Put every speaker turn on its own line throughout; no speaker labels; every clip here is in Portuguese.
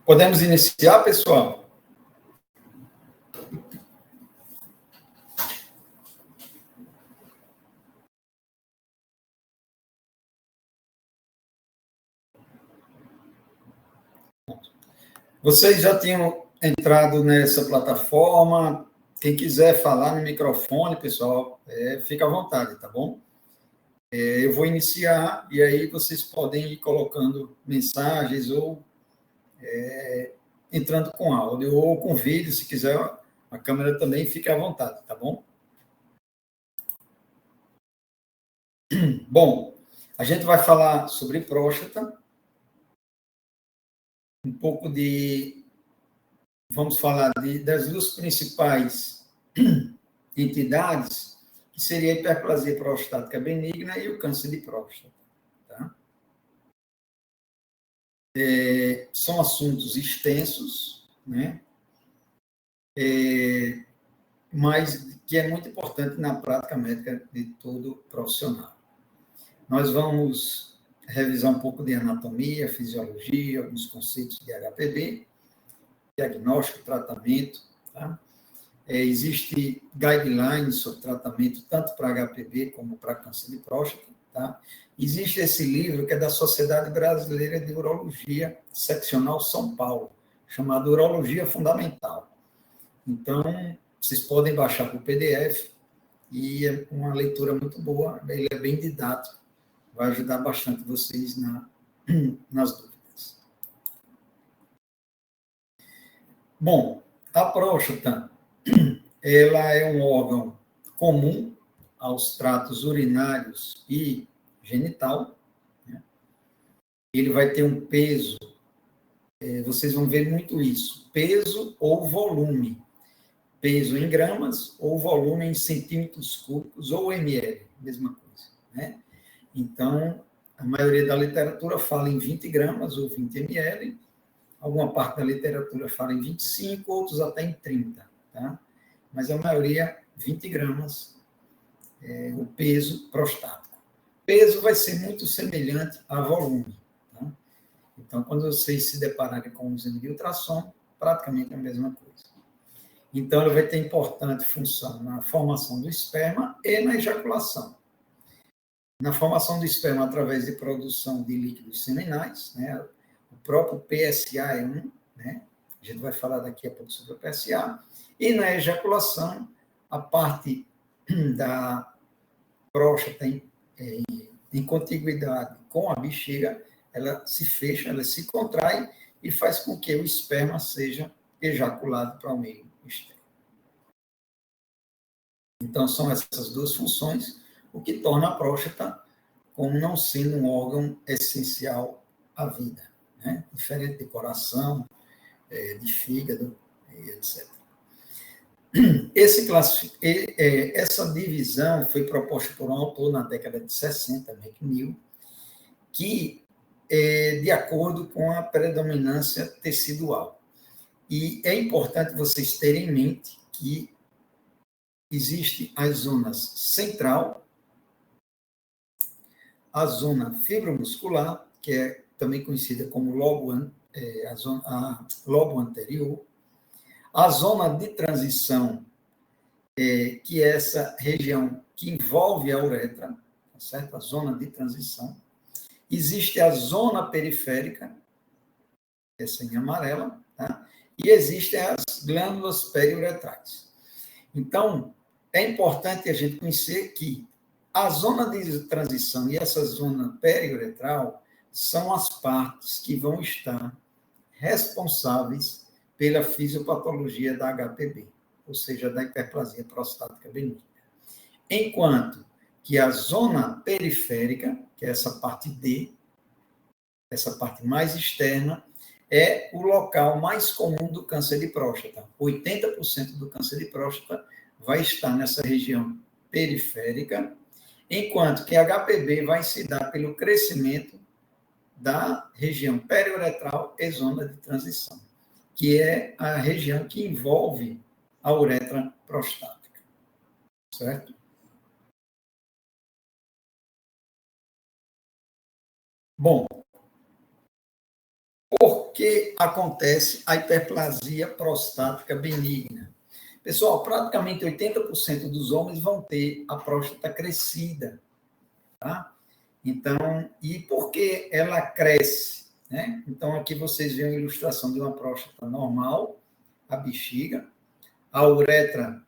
Podemos iniciar, pessoal? Vocês já tinham entrado nessa plataforma? Quem quiser falar no microfone, pessoal, fica à vontade, tá bom? Eu vou iniciar e aí vocês podem ir colocando mensagens ou entrando com áudio ou com vídeo, se quiser, a câmera também fica à vontade, tá bom? Bom, a gente vai falar sobre próstata, um pouco vamos falar das duas principais entidades, que seria a hiperplasia prostática benigna e o câncer de próstata. Tá? São assuntos extensos, né? Mas que é muito importante na prática médica de todo profissional. Nós vamos revisar um pouco de anatomia, fisiologia, alguns conceitos de HPV, diagnóstico, tratamento, tá? Existe guidelines sobre tratamento tanto para HPV como para câncer de próstata, tá? Existe esse livro que é da Sociedade Brasileira de Urologia, Seccional São Paulo, chamado Urologia Fundamental. Então, vocês podem baixar por PDF e é uma leitura muito boa, ele é bem didático, vai ajudar bastante vocês nas dúvidas. Bom, a próstata, ela é um órgão comum aos tratos urinários e genital, né? Ele vai ter um peso, vocês vão ver muito isso, peso ou volume, peso em gramas ou volume em centímetros cúbicos ou ml, mesma coisa, né? Então, a maioria da literatura fala em 20 gramas ou 20 ml, alguma parte da literatura fala em 25, outros até em 30, tá? Mas a maioria, 20 gramas, o peso prostático. Peso vai ser muito semelhante a volume, tá? Então, quando vocês se depararem com o exame de ultrassom, praticamente a mesma coisa. Então, ele vai ter importante função na formação do esperma e na ejaculação. Na formação do esperma, através de produção de líquidos seminais, né? O próprio PSA é um, né? A gente vai falar daqui a pouco sobre o PSA. E na ejaculação, a parte da próstata em contiguidade com a bexiga, ela se fecha, ela se contrai e faz com que o esperma seja ejaculado para o meio externo. Então, são essas duas funções, o que torna a próstata como não sendo um órgão essencial à vida, né? Diferente de coração, de fígado, etc. Essa divisão foi proposta por um autor na década de 60, McNeil, que de acordo com a predominância tecidual. E é importante vocês terem em mente que existe as zonas central, a zona fibromuscular, que é também conhecida como lobo anterior, a zona de transição, que é essa região que envolve a uretra, tá certo? A zona de transição. Existe a zona periférica, essa em amarela, tá? E existem as glândulas periuretrais. Então, é importante a gente conhecer que a zona de transição e essa zona periuretral são as partes que vão estar responsáveis pela fisiopatologia da HPV, ou seja, da hiperplasia prostática benigna. Enquanto que a zona periférica, que é essa parte D, essa parte mais externa, é o local mais comum do câncer de próstata. 80% do câncer de próstata vai estar nessa região periférica, enquanto que HPV vai se dar pelo crescimento da região periuretral e zona de transição, que é a região que envolve a uretra prostática. Certo? Bom, por por que acontece a hiperplasia prostática benigna? Pessoal, praticamente 80% dos homens vão ter a próstata crescida, tá? Então, e por que ela cresce, né? Então, aqui vocês veem a ilustração de uma próstata normal, a bexiga, a uretra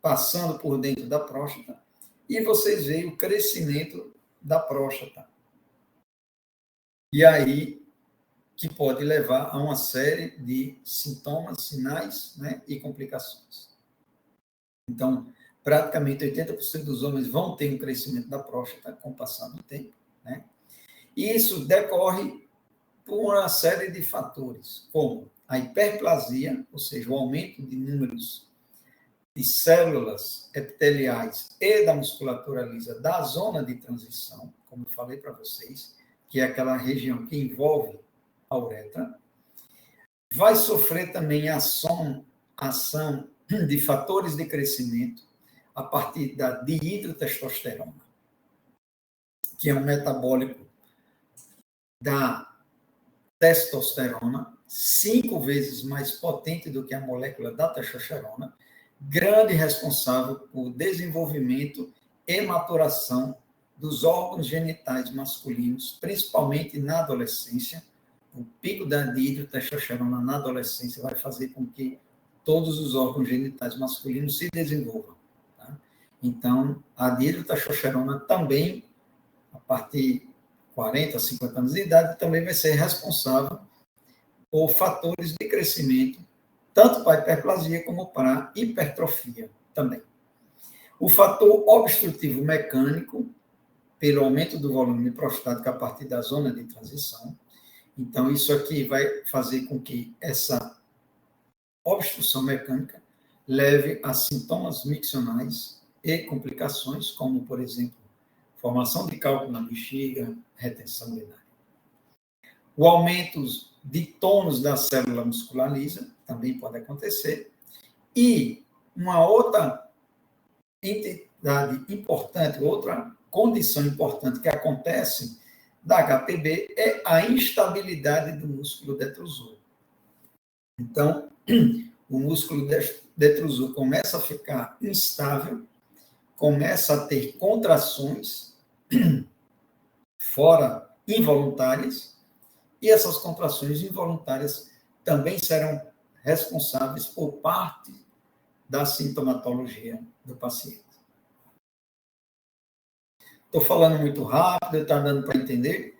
passando por dentro da próstata, e vocês veem o crescimento da próstata. E aí, que pode levar a uma série de sintomas, sinais, né, e complicações. Então, praticamente 80% dos homens vão ter um crescimento da próstata com o passar do tempo, né? E isso decorre por uma série de fatores, como a hiperplasia, ou seja, o aumento de números de células epiteliais e da musculatura lisa da zona de transição, como eu falei para vocês, que é aquela região que envolve a uretra. Vai sofrer também ação de fatores de crescimento a partir da dihidrotestosterona, que é um metabólico da testosterona, 5 vezes mais potente do que a molécula da testosterona, grande responsável por desenvolvimento e maturação dos órgãos genitais masculinos, principalmente na adolescência. O pico da dihidrotestosterona na adolescência vai fazer com que todos os órgãos genitais masculinos se desenvolvam. Tá? Então, a dihidrotestosterona também, a partir de 40, 50 anos de idade, também vai ser responsável por fatores de crescimento, tanto para a hiperplasia como para a hipertrofia também. O fator obstrutivo mecânico, pelo aumento do volume prostático a partir da zona de transição. Então, isso aqui vai fazer com que essa obstrução mecânica leve a sintomas miccionais e complicações, como, por exemplo, formação de cálculo na bexiga, retenção urinária. O aumento de tônus da célula muscular lisa também pode acontecer. E uma outra entidade importante, outra condição importante que acontece da HPB é a instabilidade do músculo detrusor. Então, o músculo detrusor começa a ficar instável, começa a ter contrações fora involuntárias, e essas contrações involuntárias também serão responsáveis por parte da sintomatologia do paciente. Estou falando muito rápido, está dando para entender?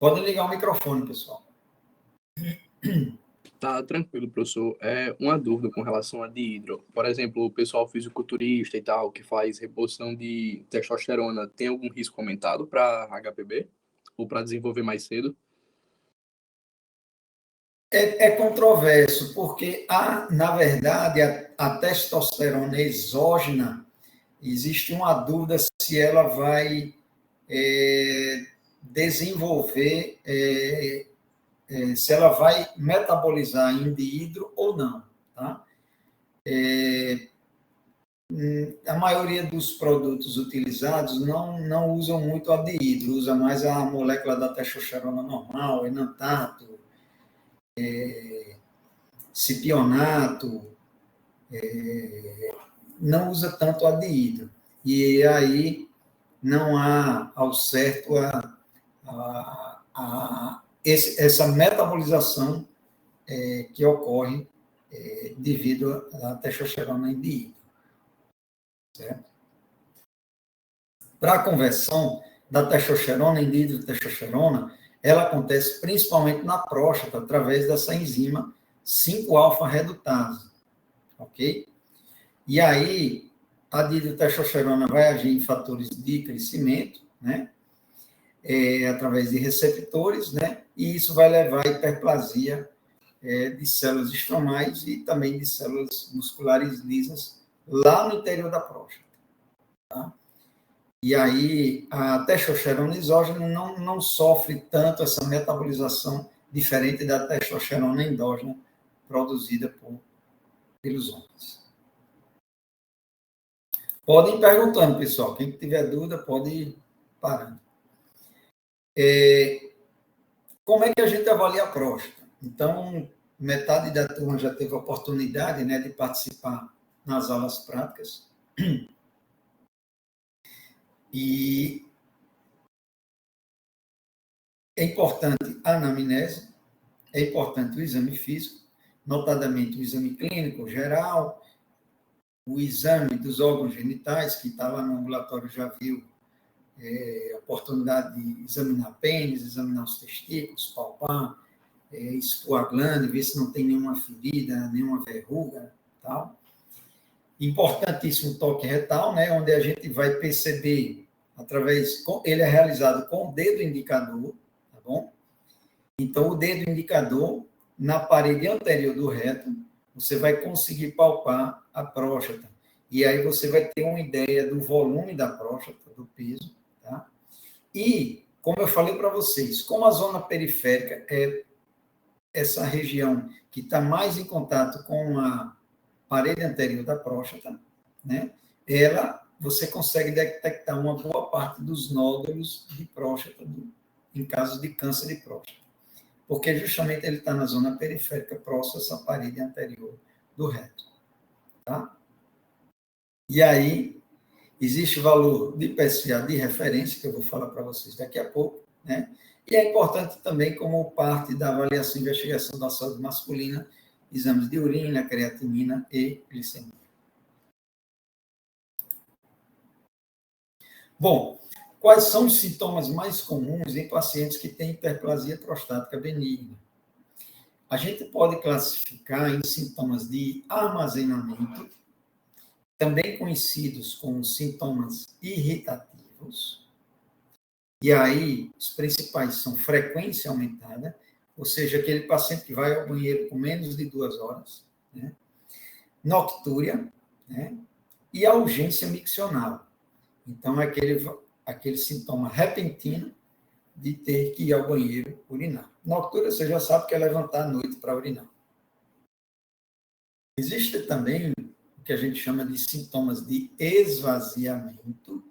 Podem ligar o microfone, pessoal.
Tá tranquilo, professor. Uma dúvida com relação a dihidro. Por exemplo, o pessoal fisiculturista e tal, que faz reposição de testosterona, tem algum risco aumentado para HPB? Ou para desenvolver mais cedo?
É controverso, porque, na verdade, a testosterona exógena, existe uma dúvida se ela vai desenvolver, se ela vai metabolizar em dihidro ou não. Tá? A maioria dos produtos utilizados não usam muito a dihidro, usa mais a molécula da testosterona normal, enantato, cipionato, não usa tanto a dihidro. E aí não há ao certo essa metabolização que ocorre devido à testosterona em dihidro. Certo? Para a conversão da testosterona em dihidrotestosterona, ela acontece principalmente na próstata, através dessa enzima 5-alfa-redutase. Ok? E aí, a dihidrotestosterona vai agir em fatores de crescimento, né? Através de receptores, né? E isso vai levar à hiperplasia de células estromais e também de células musculares lisas lá no interior da próstata. Tá? E aí, a testosterona exógena não sofre tanto essa metabolização diferente da testosterona endógena produzida pelos homens. Podem ir perguntando, pessoal. Quem tiver dúvida, pode ir parando. como é que a gente avalia a próstata? Então, metade da turma já teve a oportunidade, né, de participar nas aulas práticas. E é importante a anamnese, é importante o exame físico, notadamente o exame clínico geral, o exame dos órgãos genitais, que está lá no ambulatório já viu, a oportunidade de examinar pênis, examinar os testículos, palpar, expor a glândula, ver se não tem nenhuma ferida, nenhuma verruga, tal. Importantíssimo o toque retal, né, onde a gente vai perceber ele é realizado com o dedo indicador, tá bom? Então, o dedo indicador, na parede anterior do reto, você vai conseguir palpar a próstata. E aí você vai ter uma ideia do volume da próstata, do peso, tá? E, como eu falei para vocês, como a zona periférica é essa região que está mais em contato com a parede anterior da próstata, né? Você consegue detectar uma boa parte dos nódulos de próstata em casos de câncer de próstata, porque justamente ele está na zona periférica, próxima a essa parede anterior do reto. Tá? E aí, existe o valor de PSA de referência, que eu vou falar para vocês daqui a pouco, né? E é importante também, como parte da avaliação e investigação da saúde masculina, exames de urina, creatinina e glicemia. Bom, quais são os sintomas mais comuns em pacientes que têm hiperplasia prostática benigna? A gente pode classificar em sintomas de armazenamento, também conhecidos como sintomas irritativos. E aí, os principais são frequência aumentada, ou seja, aquele paciente que vai ao banheiro com menos de 2 horas, né? Noctúria, né? E a urgência miccional. Então, é aquele sintoma repentino de ter que ir ao banheiro urinar. Noctúria, você já sabe que é levantar à noite para urinar. Existe também o que a gente chama de sintomas de esvaziamento,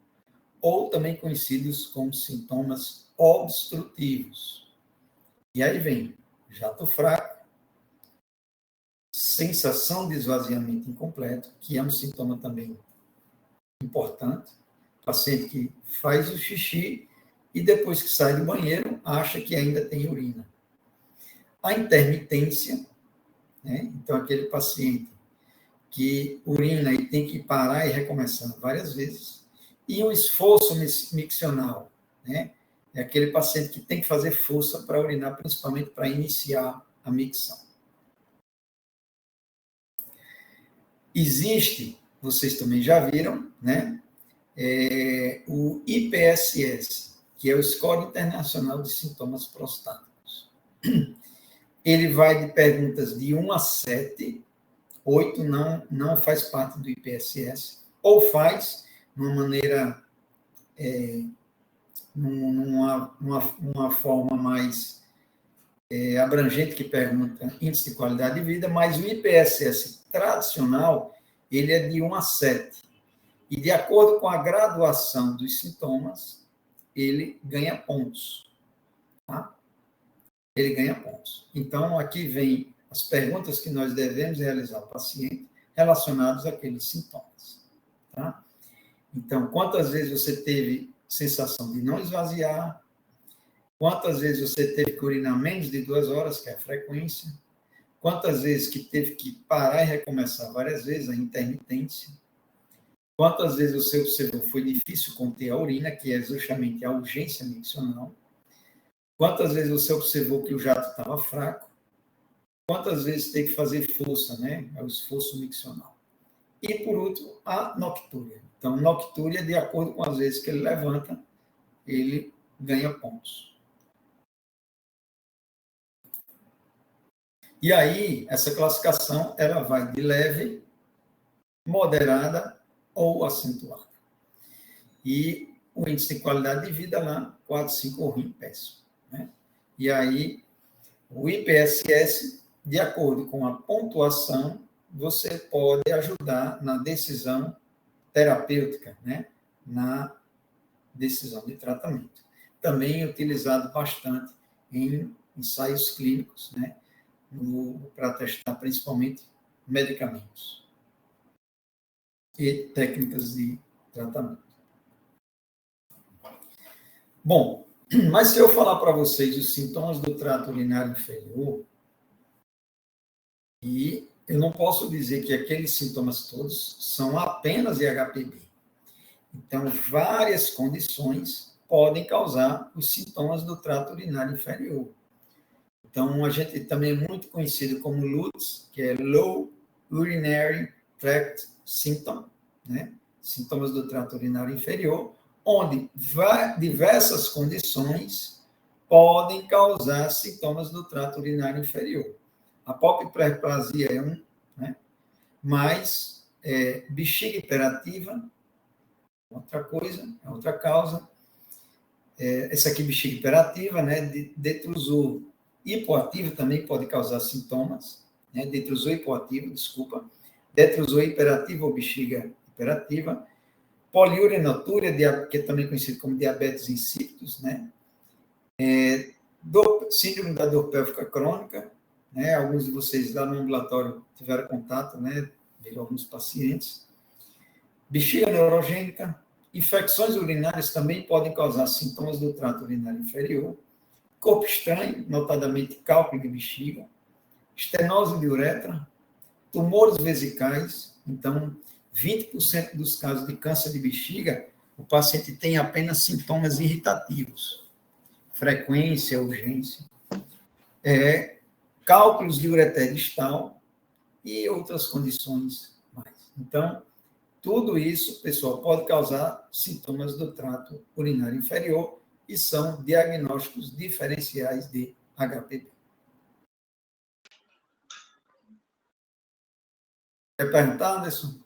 ou também conhecidos como sintomas obstrutivos. E aí vem jato fraco, sensação de esvaziamento incompleto, que é um sintoma também importante. Paciente que faz o xixi e depois que sai do banheiro, acha que ainda tem urina. A intermitência, né? Então, aquele paciente que urina e tem que parar e recomeçar várias vezes. E o esforço miccional, né? É aquele paciente que tem que fazer força para urinar, principalmente para iniciar a micção. Existe, vocês também já viram, né? O IPSS, que é o Score Internacional de Sintomas Prostáticos. Ele vai de perguntas de 1 a 7, 8 não faz parte do IPSS, ou faz de uma maneira, numa forma mais abrangente, que pergunta índice de qualidade de vida, mas o IPSS tradicional, ele é de 1 a 7. E, de acordo com a graduação dos sintomas, ele ganha pontos. Tá? Ele ganha pontos. Então, aqui vem as perguntas que nós devemos realizar ao paciente relacionadas àqueles sintomas. Tá? Então, quantas vezes você teve sensação de não esvaziar? Quantas vezes você teve que urinar menos de 2 horas, que é a frequência? Quantas vezes que teve que parar e recomeçar várias vezes, a intermitência? Quantas vezes você observou foi difícil conter a urina, que é justamente a urgência miccional? Quantas vezes você observou que o jato estava fraco? Quantas vezes tem que fazer força, né? É o esforço miccional. E, por último, a noctúria. Então, noctúria, de acordo com as vezes que ele levanta, ele ganha pontos. E aí, essa classificação, ela vai de leve, moderada ou acentuada. E o índice de qualidade de vida lá, 4, 5 ou ruim, péssimo. Né? E aí, o IPSS, de acordo com a pontuação, você pode ajudar na decisão terapêutica, né? Na decisão de tratamento. Também é utilizado bastante em ensaios clínicos, né, para testar principalmente medicamentos e técnicas de tratamento. Bom, mas se eu falar para vocês os sintomas do trato urinário inferior, e eu não posso dizer que aqueles sintomas todos são apenas de HPB. Então, várias condições podem causar os sintomas do trato urinário inferior. Então, a gente também é muito conhecido como LUTS, que é Low Urinary Tract Symptom, né? Sintomas do trato urinário inferior, onde diversas condições podem causar sintomas do trato urinário inferior. A popliplasia é um, né? Mas bexiga hiperativa, outra coisa, é outra causa. Essa aqui, bexiga hiperativa, né? Detrusor hipoativo também pode causar sintomas, né? Detrusor hipoativo, desculpa. Detrusor hiperativo ou bexiga hiperativa. Poliurenotúria, que é também conhecido como diabetes insípidos, né? Síndrome da dor pélvica crônica, né? Alguns de vocês lá no ambulatório tiveram contato, né? De alguns pacientes. Bexiga neurogênica. Infecções urinárias também podem causar sintomas do trato urinário inferior. Corpo estranho, notadamente cálculo de bexiga. Estenose de uretra. Tumores vesicais. Então, 20% dos casos de câncer de bexiga, o paciente tem apenas sintomas irritativos. Frequência, urgência. Cálculos de ureter distal e outras condições mais. Então, tudo isso, pessoal, pode causar sintomas do trato urinário inferior e são diagnósticos diferenciais de HPV. Quer perguntar, Anderson?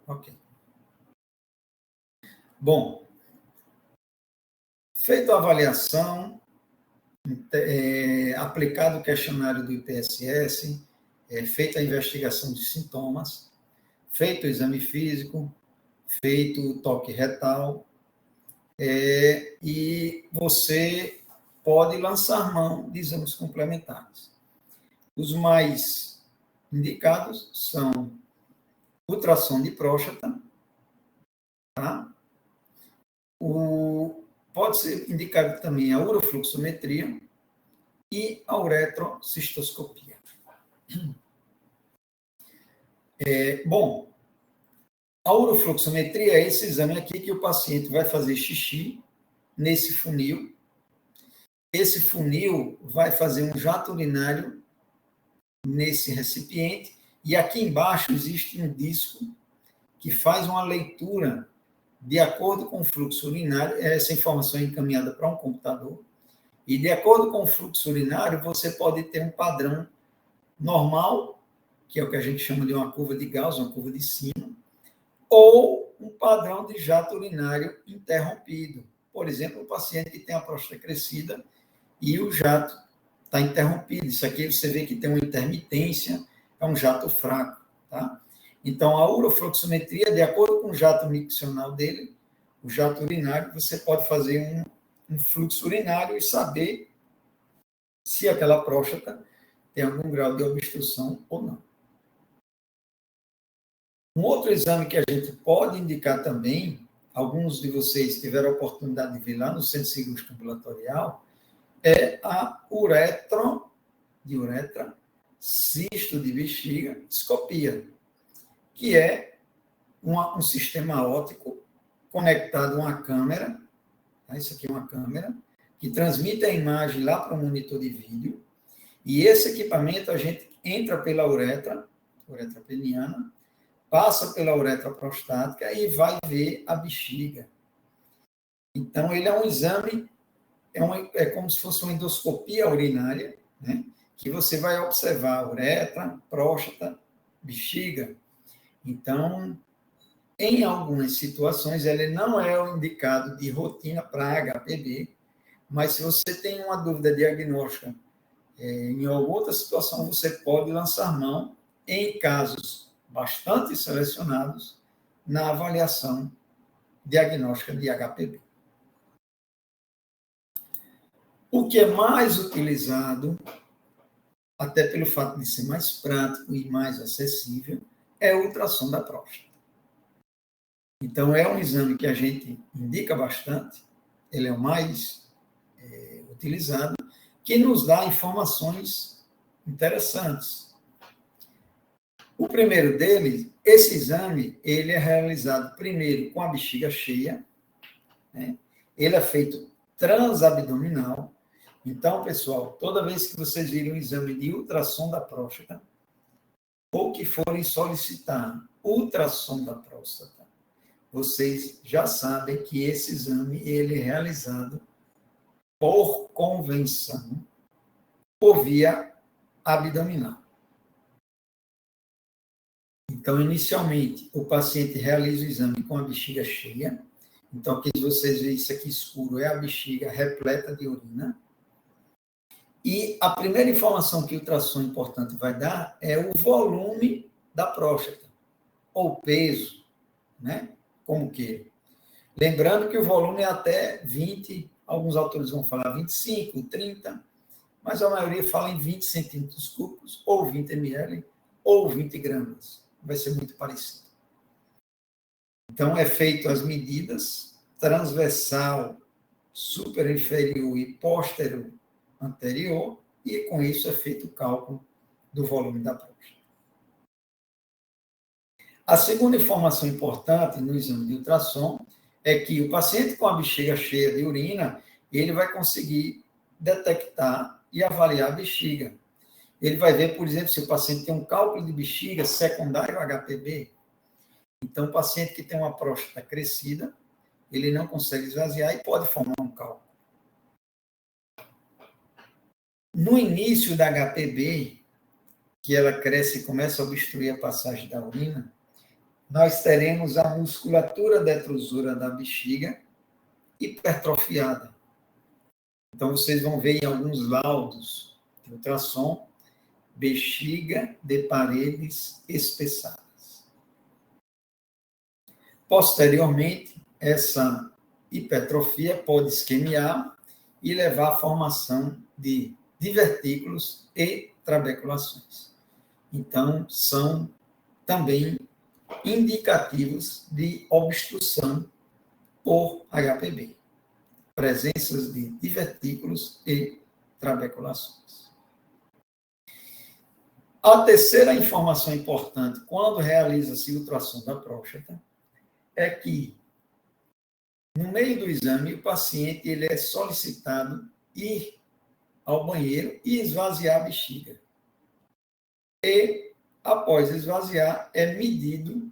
Ok. Bom, feita a avaliação, aplicado o questionário do IPSS, feita a investigação de sintomas, feito o exame físico, feito o toque retal, e você pode lançar mão de exames complementares. Os mais indicados são ultrassom de próstata, tá? Pode ser indicado também a urofluxometria e a uretrocistoscopia. Bom, a urofluxometria é esse exame aqui que o paciente vai fazer xixi nesse funil. Esse funil vai fazer um jato urinário nesse recipiente e aqui embaixo existe um disco que faz uma leitura de acordo com o fluxo urinário. Essa informação é encaminhada para um computador e de acordo com o fluxo urinário você pode ter um padrão normal, que é o que a gente chama de uma curva de Gauss, uma curva de sino, ou um padrão de jato urinário interrompido. Por exemplo, um paciente que tem a próstata crescida e o jato está interrompido. Isso aqui você vê que tem uma intermitência, é um jato fraco, tá? Então, a urofluxometria, de acordo com o jato miccional dele, o jato urinário, você pode fazer um fluxo urinário e saber se aquela próstata tem algum grau de obstrução ou não. Um outro exame que a gente pode indicar também, alguns de vocês tiveram a oportunidade de ver lá no Centro Cirúrgico Ambulatorial, é a uretra, cisto de bexiga, escopia, que é um sistema óptico conectado a uma câmera, tá? Isso aqui é uma câmera, que transmite a imagem lá para o monitor de vídeo, e esse equipamento a gente entra pela uretra peniana, passa pela uretra prostática e vai ver a bexiga. Então, ele é um exame, é como se fosse uma endoscopia urinária, né? Que você vai observar a uretra, próstata, bexiga. Então, em algumas situações, ele não é o indicado de rotina para HPV, mas se você tem uma dúvida diagnóstica em alguma outra situação, você pode lançar mão em casos bastante selecionados na avaliação diagnóstica de HPV. O que é mais utilizado, até pelo fato de ser mais prático e mais acessível, é o ultrassom da próstata. Então, é um exame que a gente indica bastante, ele é o mais utilizado, que nos dá informações interessantes. O primeiro deles, esse exame, ele é realizado primeiro com a bexiga cheia, né? Ele é feito transabdominal. Então, pessoal, toda vez que vocês virem um exame de ultrassom da próstata, ou que forem solicitar ultrassom da próstata, vocês já sabem que esse exame ele é realizado por convenção, por via abdominal. Então, inicialmente, o paciente realiza o exame com a bexiga cheia. Então, aqui vocês veem isso aqui escuro, é a bexiga repleta de urina. E a primeira informação que o ultrassom importante vai dar é o volume da próstata, ou peso, né? Como queira. Lembrando que o volume é até 20, alguns autores vão falar 25, 30, mas a maioria fala em 20 centímetros cúbicos, ou 20 ml, ou 20 gramas. Vai ser muito parecido. Então, é feito as medidas transversal, superinferior e posterior anterior, e com isso é feito o cálculo do volume da próstata. A segunda informação importante no exame de ultrassom é que o paciente com a bexiga cheia de urina, ele vai conseguir detectar e avaliar a bexiga. Ele vai ver, por exemplo, se o paciente tem um cálculo de bexiga secundário ao HPB. Então, o paciente que tem uma próstata crescida, ele não consegue esvaziar e pode formar um cálculo. No início da HPB, que ela cresce e começa a obstruir a passagem da urina, nós teremos a musculatura detrusora da bexiga hipertrofiada. Então, vocês vão ver em alguns laudos de ultrassom, bexiga de paredes espessadas. Posteriormente, essa hipertrofia pode isquemiar e levar à formação de divertículos e trabeculações. Então, são também indicativos de obstrução por HPB, presenças de divertículos e trabeculações. A terceira informação importante, quando realiza-se ultrassom da próstata, é que, no meio do exame, o paciente ele é solicitado ir ao banheiro e esvaziar a bexiga. E, após esvaziar, é medido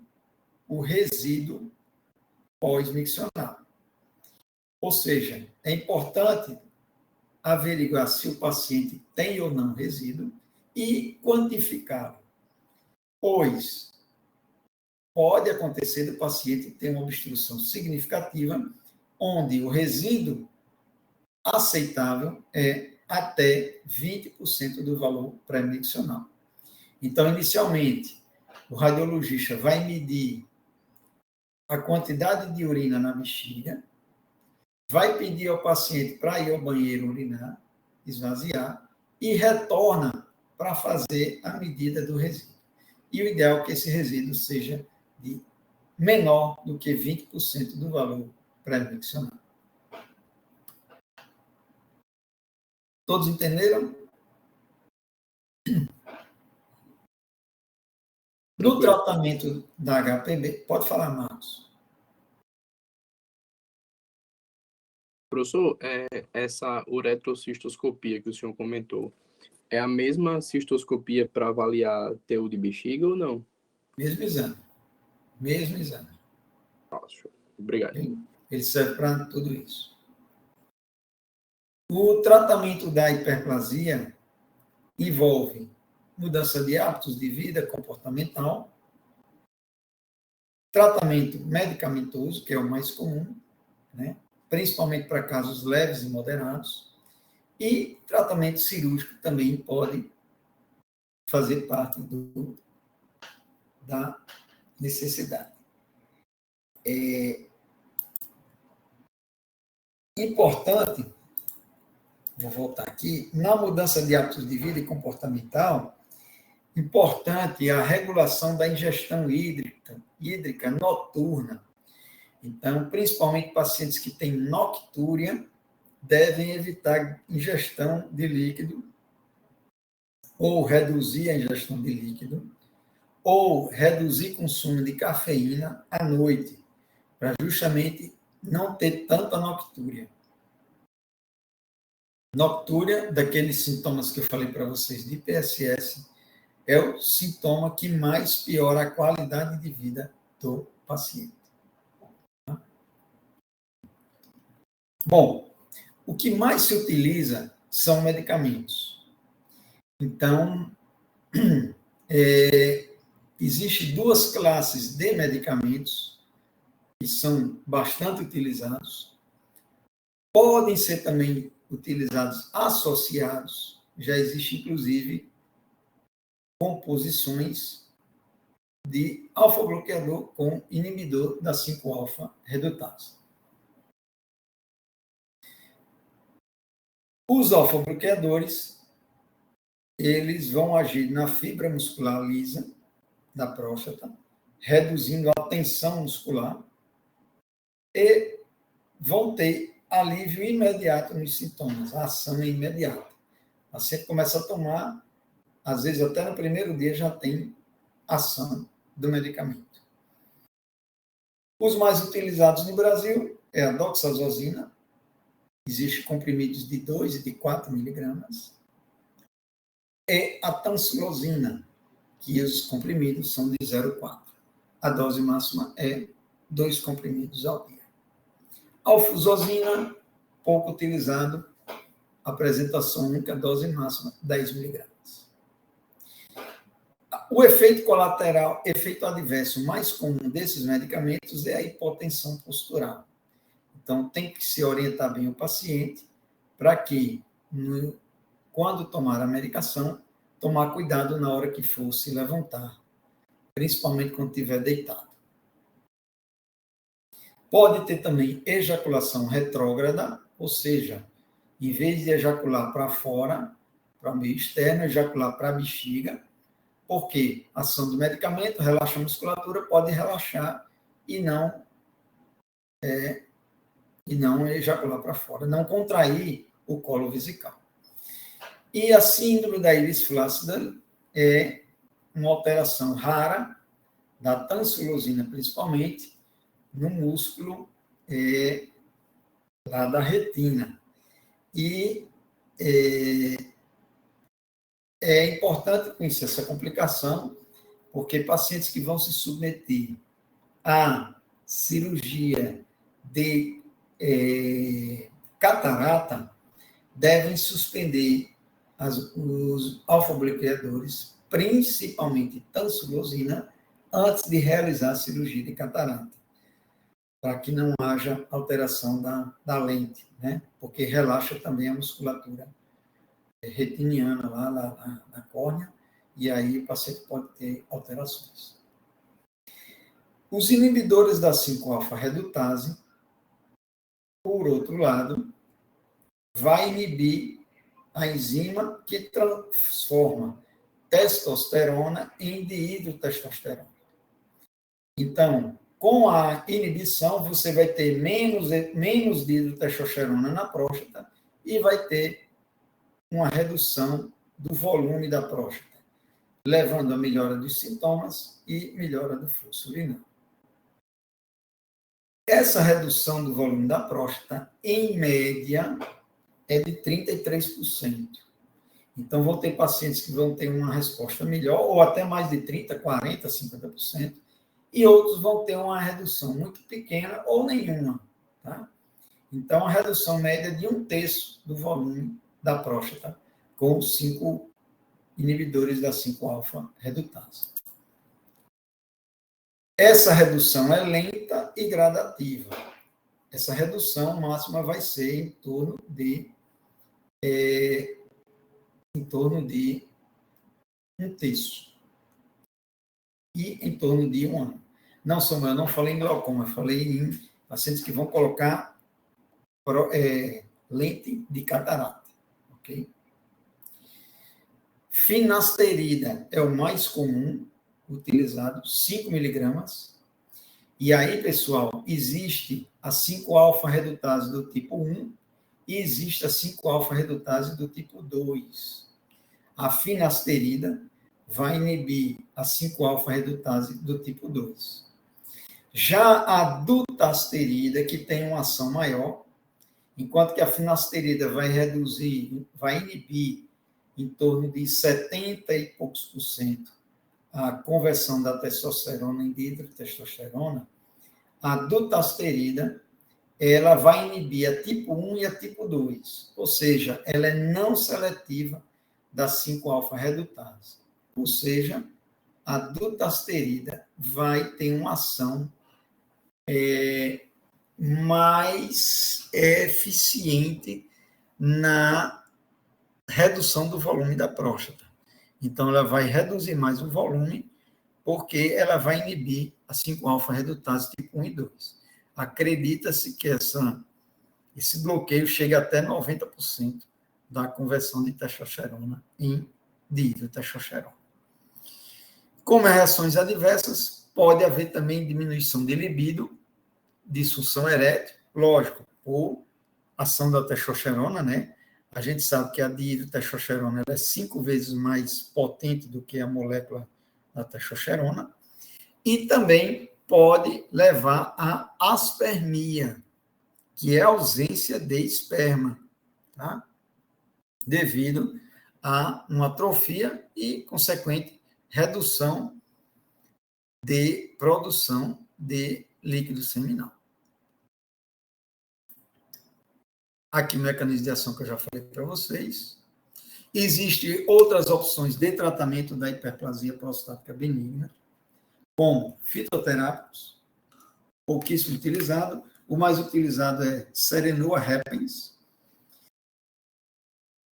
o resíduo pós-miccional. Ou seja, é importante averiguar se o paciente tem ou não resíduo e quantificá-lo, pois pode acontecer do paciente ter uma obstrução significativa, onde o resíduo aceitável é até 20% do valor pré-miccional. Então, inicialmente, o radiologista vai medir a quantidade de urina na bexiga, vai pedir ao paciente para ir ao banheiro urinar, esvaziar, e retorna para fazer a medida do resíduo. E o ideal é que esse resíduo seja de menor do que 20% do valor pré-miccional. Todos entenderam? No tratamento da HPB, pode falar, Marcos.
Professor, essa uretrocistoscopia que o senhor comentou, é a mesma cistoscopia para avaliar teu de bexiga ou não?
Mesmo exame. Mesmo exame.
Obrigado.
Ele serve para tudo isso. O tratamento da hiperplasia envolve mudança de hábitos de vida comportamental, tratamento medicamentoso, que é o mais comum, né? Principalmente para casos leves e moderados, e tratamento cirúrgico também pode fazer parte da necessidade. É importante vou voltar aqui, na mudança de hábitos de vida e comportamental, importante a regulação da ingestão hídrica noturna. Então, principalmente pacientes que têm noctúria, devem evitar ingestão de líquido, ou reduzir a ingestão de líquido, ou reduzir consumo de cafeína à noite, para justamente não ter tanta noctúria. Noctúria, daqueles sintomas que eu falei para vocês de PSS, é o sintoma que mais piora a qualidade de vida do paciente. Bom, o que mais se utiliza são medicamentos. Então, existem duas classes de medicamentos que são bastante utilizados. Podem ser também utilizados associados. Já existe, inclusive, composições de alfa-bloqueador com inibidor da 5-alfa-redutase. Os alfa-bloqueadores, eles vão agir na fibra muscular lisa da próstata, reduzindo a tensão muscular e vão ter alívio imediato nos sintomas, a ação é imediata. O paciente começa a tomar, às vezes até no primeiro dia já tem ação do medicamento. Os mais utilizados no Brasil é a doxazosina, existem comprimidos de 2 e de 4 miligramas, e a tansulosina, que os comprimidos são de 0,4. A dose máxima é 2 comprimidos ao dia. Alfuzosina, pouco utilizado, apresentação única, dose máxima 10 miligramas. O efeito colateral, efeito adverso mais comum desses medicamentos é a hipotensão postural. Então, tem que se orientar bem o paciente para que, quando tomar a medicação, tomar cuidado na hora que for se levantar, principalmente quando estiver deitado. Pode ter também ejaculação retrógrada, ou seja, em vez de ejacular para fora, para o meio externo, ejacular para a bexiga, porque a ação do medicamento relaxa a musculatura, pode relaxar e não ejacular para fora, não contrair o colo vesical. E a síndrome da íris flácida é uma alteração rara da tansulosina, principalmente, no músculo lá da retina. E é importante conhecer essa complicação, porque pacientes que vão se submeter a cirurgia de catarata devem suspender os alfa-bloqueadores, principalmente tansulosina, antes de realizar a cirurgia de catarata, para que não haja alteração da lente, né? Porque relaxa também a musculatura retiniana lá na córnea, e aí o paciente pode ter alterações. Os inibidores da 5-alfa-redutase, por outro lado, vai inibir a enzima que transforma testosterona em dihidrotestosterona. Então, com a inibição, você vai ter menos dihidrotestosterona na próstata e vai ter uma redução do volume da próstata, levando a melhora dos sintomas e melhora do fluxo urinário. Essa redução do volume da próstata, em média, é de 33%. Então, vão ter pacientes que vão ter uma resposta melhor, ou até mais de 30%, 40%, 50%, e outros vão ter uma redução muito pequena ou nenhuma. Tá? Então, a redução média de 1/3 do volume da próstata, com os 5 inibidores da 5-alfa-redutase. Essa redução é lenta e gradativa. Essa redução máxima vai ser em torno de 1/3. E em torno de 1 ano. Eu não falei em glaucoma, eu falei em pacientes que vão colocar lente de catarata. ok? Finasterida é o mais comum utilizado, 5 miligramas. E aí, pessoal, existe a 5-alfa-redutase do tipo 1 e existe a 5-alfa-redutase do tipo 2. A finasterida vai inibir a 5-alfa-redutase do tipo 2. Já a dutasterida, que tem uma ação maior, enquanto que a finasterida vai inibir em torno de 70 e poucos por cento a conversão da testosterona em dihidrotestosterona, a dutasterida ela vai inibir a tipo 1 e a tipo 2, ou seja, ela é não seletiva da 5-alfa-redutase. Ou seja, a dutasterida vai ter uma ação mais eficiente na redução do volume da próstata. Então, ela vai reduzir mais o volume, porque ela vai inibir a 5-alfa-redutase tipo 1 e 2. Acredita-se que esse bloqueio chega até 90% da conversão de testosterona em dihidrotestosterona. Como reações adversas, pode haver também diminuição de libido, disfunção erétil, lógico, por ação da testosterona, né? A gente sabe que a dihidrotestosterona é 5 vezes mais potente do que a molécula da testosterona, e também pode levar à aspermia, que é a ausência de esperma, tá? Devido a uma atrofia e consequente redução de produção de líquido seminal. Aqui o mecanismo de ação que eu já falei para vocês. Existem outras opções de tratamento da hiperplasia prostática benigna, como fitoterápicos, pouquíssimo utilizado. O mais utilizado é Serenoa repens.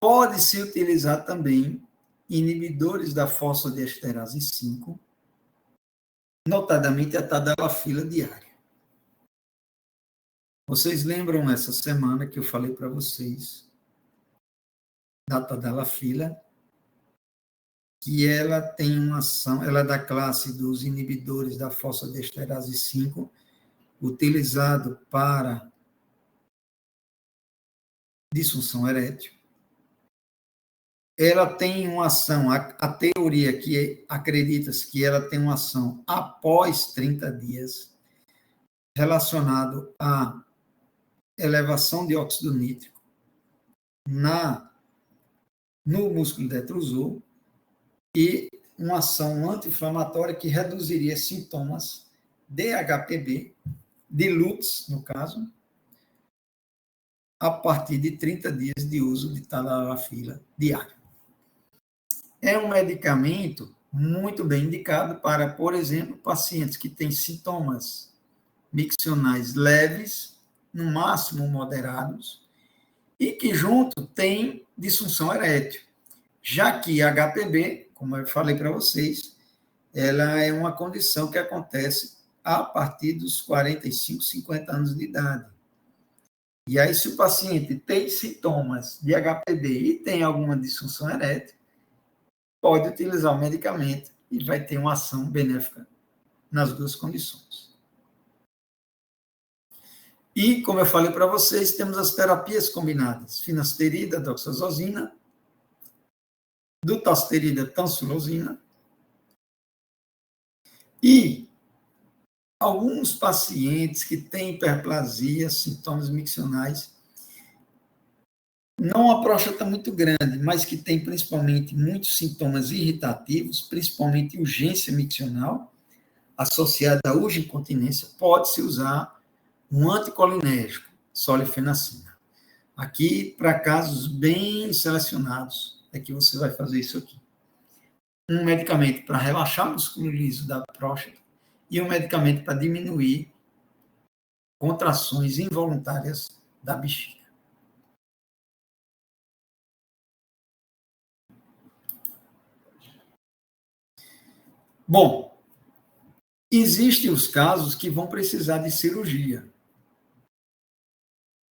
Pode-se utilizar também inibidores da fosfodiesterase 5, notadamente a tadalafila diária. Vocês lembram essa semana que eu falei para vocês da tadalafila, que ela tem uma ação, ela é da classe dos inibidores da fosfodiesterase 5, utilizado para disfunção erétil. Ela tem uma ação, a teoria que acredita-se que ela tem uma ação após 30 dias, relacionado à elevação de óxido nítrico no músculo detrusor e uma ação anti-inflamatória que reduziria sintomas de HPB, de LUTS, no caso, a partir de 30 dias de uso de tadalafila diário. É um medicamento muito bem indicado para, por exemplo, pacientes que têm sintomas miccionais leves, no máximo moderados, e que junto tem disfunção erétil, já que HPB, como eu falei para vocês, ela é uma condição que acontece a partir dos 45, 50 anos de idade. E aí, se o paciente tem sintomas de HPB e tem alguma disfunção erétil, pode utilizar o medicamento e vai ter uma ação benéfica nas duas condições. E, como eu falei para vocês, temos as terapias combinadas, finasterida, doxazosina, dutasterida, tansulosina, e alguns pacientes que têm hiperplasia, sintomas miccionais, não a próstata muito grande, mas que tem principalmente muitos sintomas irritativos, principalmente urgência miccional, associada à urgent-incontinência, pode-se usar um anticolinérgico, solifenacina. Aqui, para casos bem selecionados, é que você vai fazer isso aqui. Um medicamento para relaxar o músculo liso da próstata e um medicamento para diminuir contrações involuntárias da bexiga. Bom, existem os casos que vão precisar de cirurgia.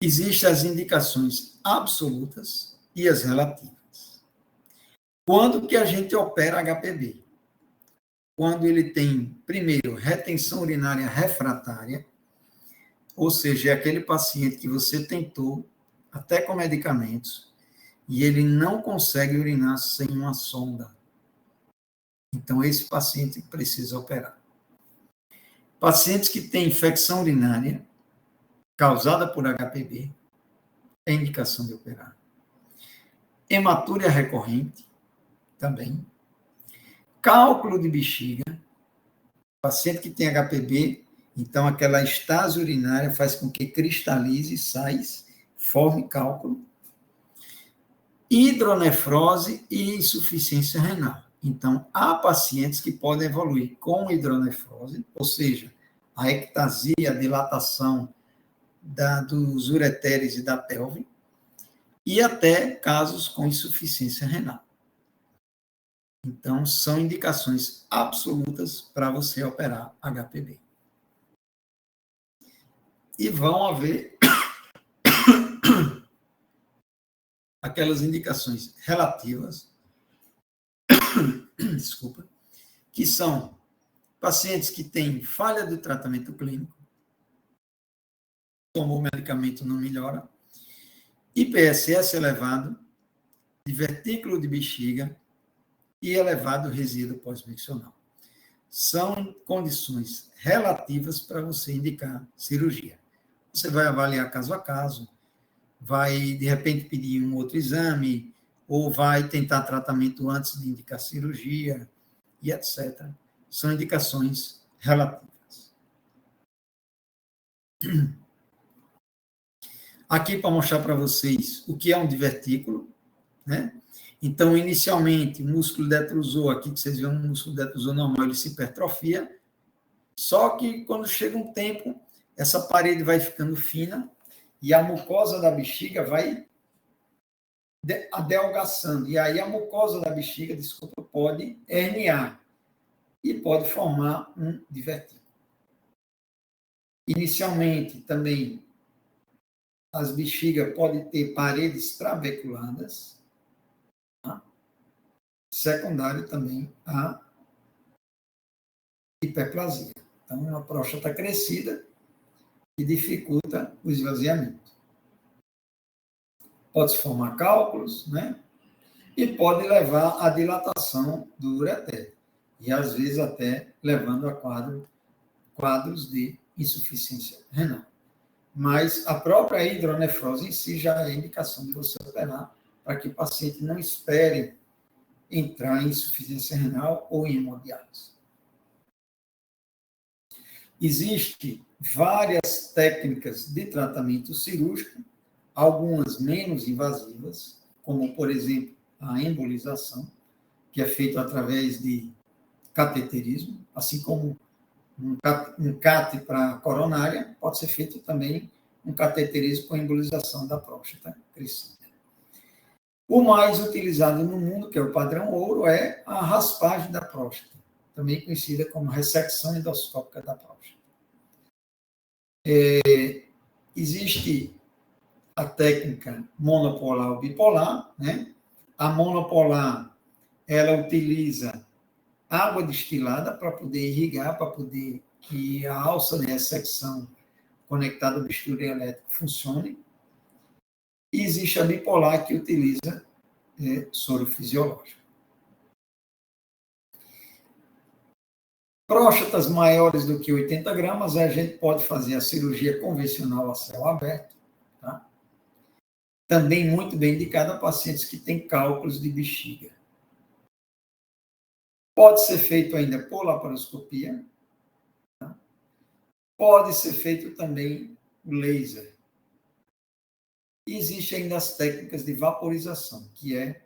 Existem as indicações absolutas e as relativas. Quando que a gente opera HPB? Quando ele tem, primeiro, retenção urinária refratária, ou seja, é aquele paciente que você tentou, até com medicamentos, e ele não consegue urinar sem uma sonda. Então, esse paciente precisa operar. Pacientes que têm infecção urinária causada por HPB, é indicação de operar. Hematúria recorrente, também. Cálculo de bexiga, paciente que tem HPB, então aquela estase urinária faz com que cristalize, sais, forme cálculo. Hidronefrose e insuficiência renal. Então, há pacientes que podem evoluir com hidronefrose, ou seja, a ectasia, a dilatação dos ureteres e da pelve, e até casos com insuficiência renal. Então, são indicações absolutas para você operar HPB. E vão haver aquelas indicações relativas, desculpa, que são pacientes que têm falha do tratamento clínico, tomou o medicamento, não melhora, IPSS elevado, divertículo de bexiga e elevado resíduo pós-miccional. São condições relativas para você indicar cirurgia. Você vai avaliar caso a caso, vai, de repente, pedir um outro exame, ou vai tentar tratamento antes de indicar cirurgia, e etc. São indicações relativas. Aqui, para mostrar para vocês o que é um divertículo, né? Então, inicialmente, o músculo detrusor, aqui que vocês veem um músculo detrusor normal, ele se hipertrofia, só que quando chega um tempo, essa parede vai ficando fina e a mucosa da bexiga vai adelgaçando. E aí a mucosa da bexiga, desculpa, pode herniar e pode formar um divertículo. Inicialmente, também, as bexigas podem ter paredes traveculadas. Tá? Secundário também a hiperplasia. Então, a próstata crescida que dificulta o esvaziamento. Pode se formar cálculos, né? E pode levar à dilatação do ureter. E, às vezes, até levando a quadros de insuficiência renal. Mas a própria hidronefrose em si já é indicação de você operar para que o paciente não espere entrar em insuficiência renal ou em hemodiálise. Existem várias técnicas de tratamento cirúrgico, algumas menos invasivas, como, por exemplo, a embolização, que é feita através de cateterismo, assim como um CAT para coronária, pode ser feito também um cateterismo com embolização da próstata crescida. O mais utilizado no mundo, que é o padrão ouro, é a raspagem da próstata, também conhecida como ressecção endoscópica da próstata. Existe a técnica monopolar ou bipolar, né? A monopolar, ela utiliza água destilada para poder irrigar, para poder que a alça de ressecção conectada ao bisturi elétrico funcione. E existe a bipolar, que utiliza soro fisiológico. Próstatas maiores do que 80 gramas, a gente pode fazer a cirurgia convencional a céu aberto, tá? Também muito bem indicada a pacientes que têm cálculos de bexiga. Pode ser feito ainda por laparoscopia, tá? Pode ser feito também o laser. E existem ainda as técnicas de vaporização, que é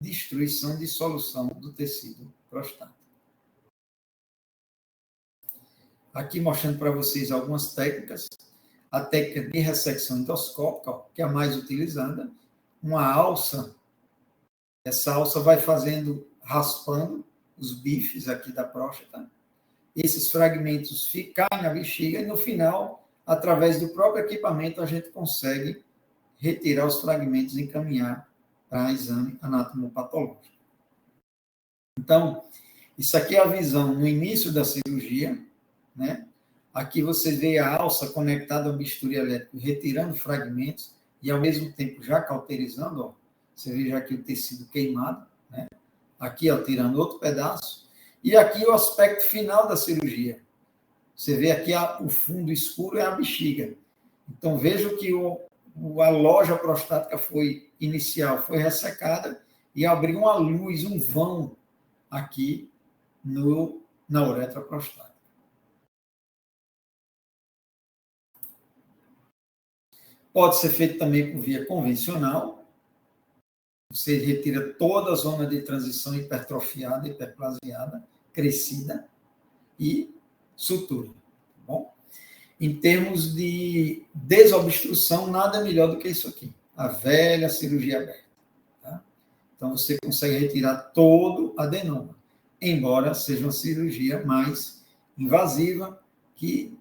destruição de solução do tecido prostático. Aqui mostrando para vocês algumas técnicas. A técnica de ressecção endoscópica, que é a mais utilizada, uma alça. Essa alça vai raspando os bifes aqui da próstata. Esses fragmentos ficam na bexiga e, no final, através do próprio equipamento, a gente consegue retirar os fragmentos e encaminhar para exame anatomopatológico. Então, isso aqui é a visão no início da cirurgia, né? Aqui você vê a alça conectada ao bisturi elétrico, retirando fragmentos e, ao mesmo tempo, já cauterizando, ó. Você vê já aqui o tecido queimado, né? Aqui, ó, tirando outro pedaço. E aqui o aspecto final da cirurgia. Você vê aqui o fundo escuro é a bexiga. Então, veja que a loja prostática inicial foi ressecada e abriu uma luz, um vão aqui na uretra prostática. Pode ser feito também por via convencional. Você retira toda a zona de transição hipertrofiada, hiperplasiada, crescida e sutura. Tá bom? Em termos de desobstrução, nada melhor do que isso aqui. A velha cirurgia aberta. Tá? Então, você consegue retirar todo adenoma, embora seja uma cirurgia mais invasiva, que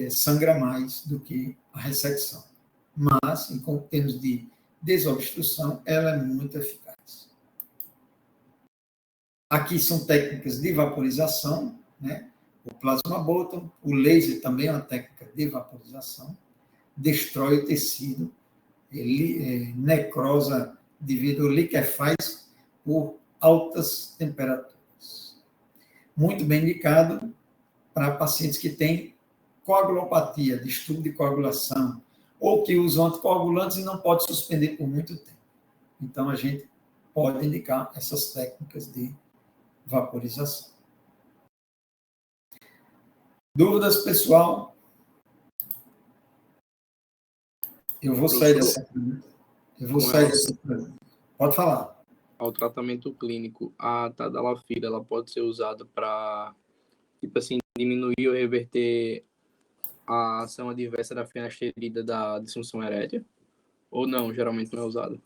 sangra mais do que a ressecção. Mas, em termos de desobstrução, ela é muito eficaz. Aqui são técnicas de vaporização, né? O plasma bottom, o laser também é uma técnica de vaporização, destrói o tecido, ele necrosa devido ao liquefaz por altas temperaturas. Muito bem indicado para pacientes que têm coagulopatia, distúrbio de coagulação, ou que usam anticoagulantes e não pode suspender por muito tempo. Então, a gente pode indicar essas técnicas de vaporização. Dúvidas, pessoal? Eu vou sair dessa pergunta. Pode falar.
Ao tratamento clínico, a tadalafila, ela pode ser usada para, tipo assim, diminuir ou reverter a ação adversa da finasterida da disfunção erétil? Ou não, geralmente não é usada?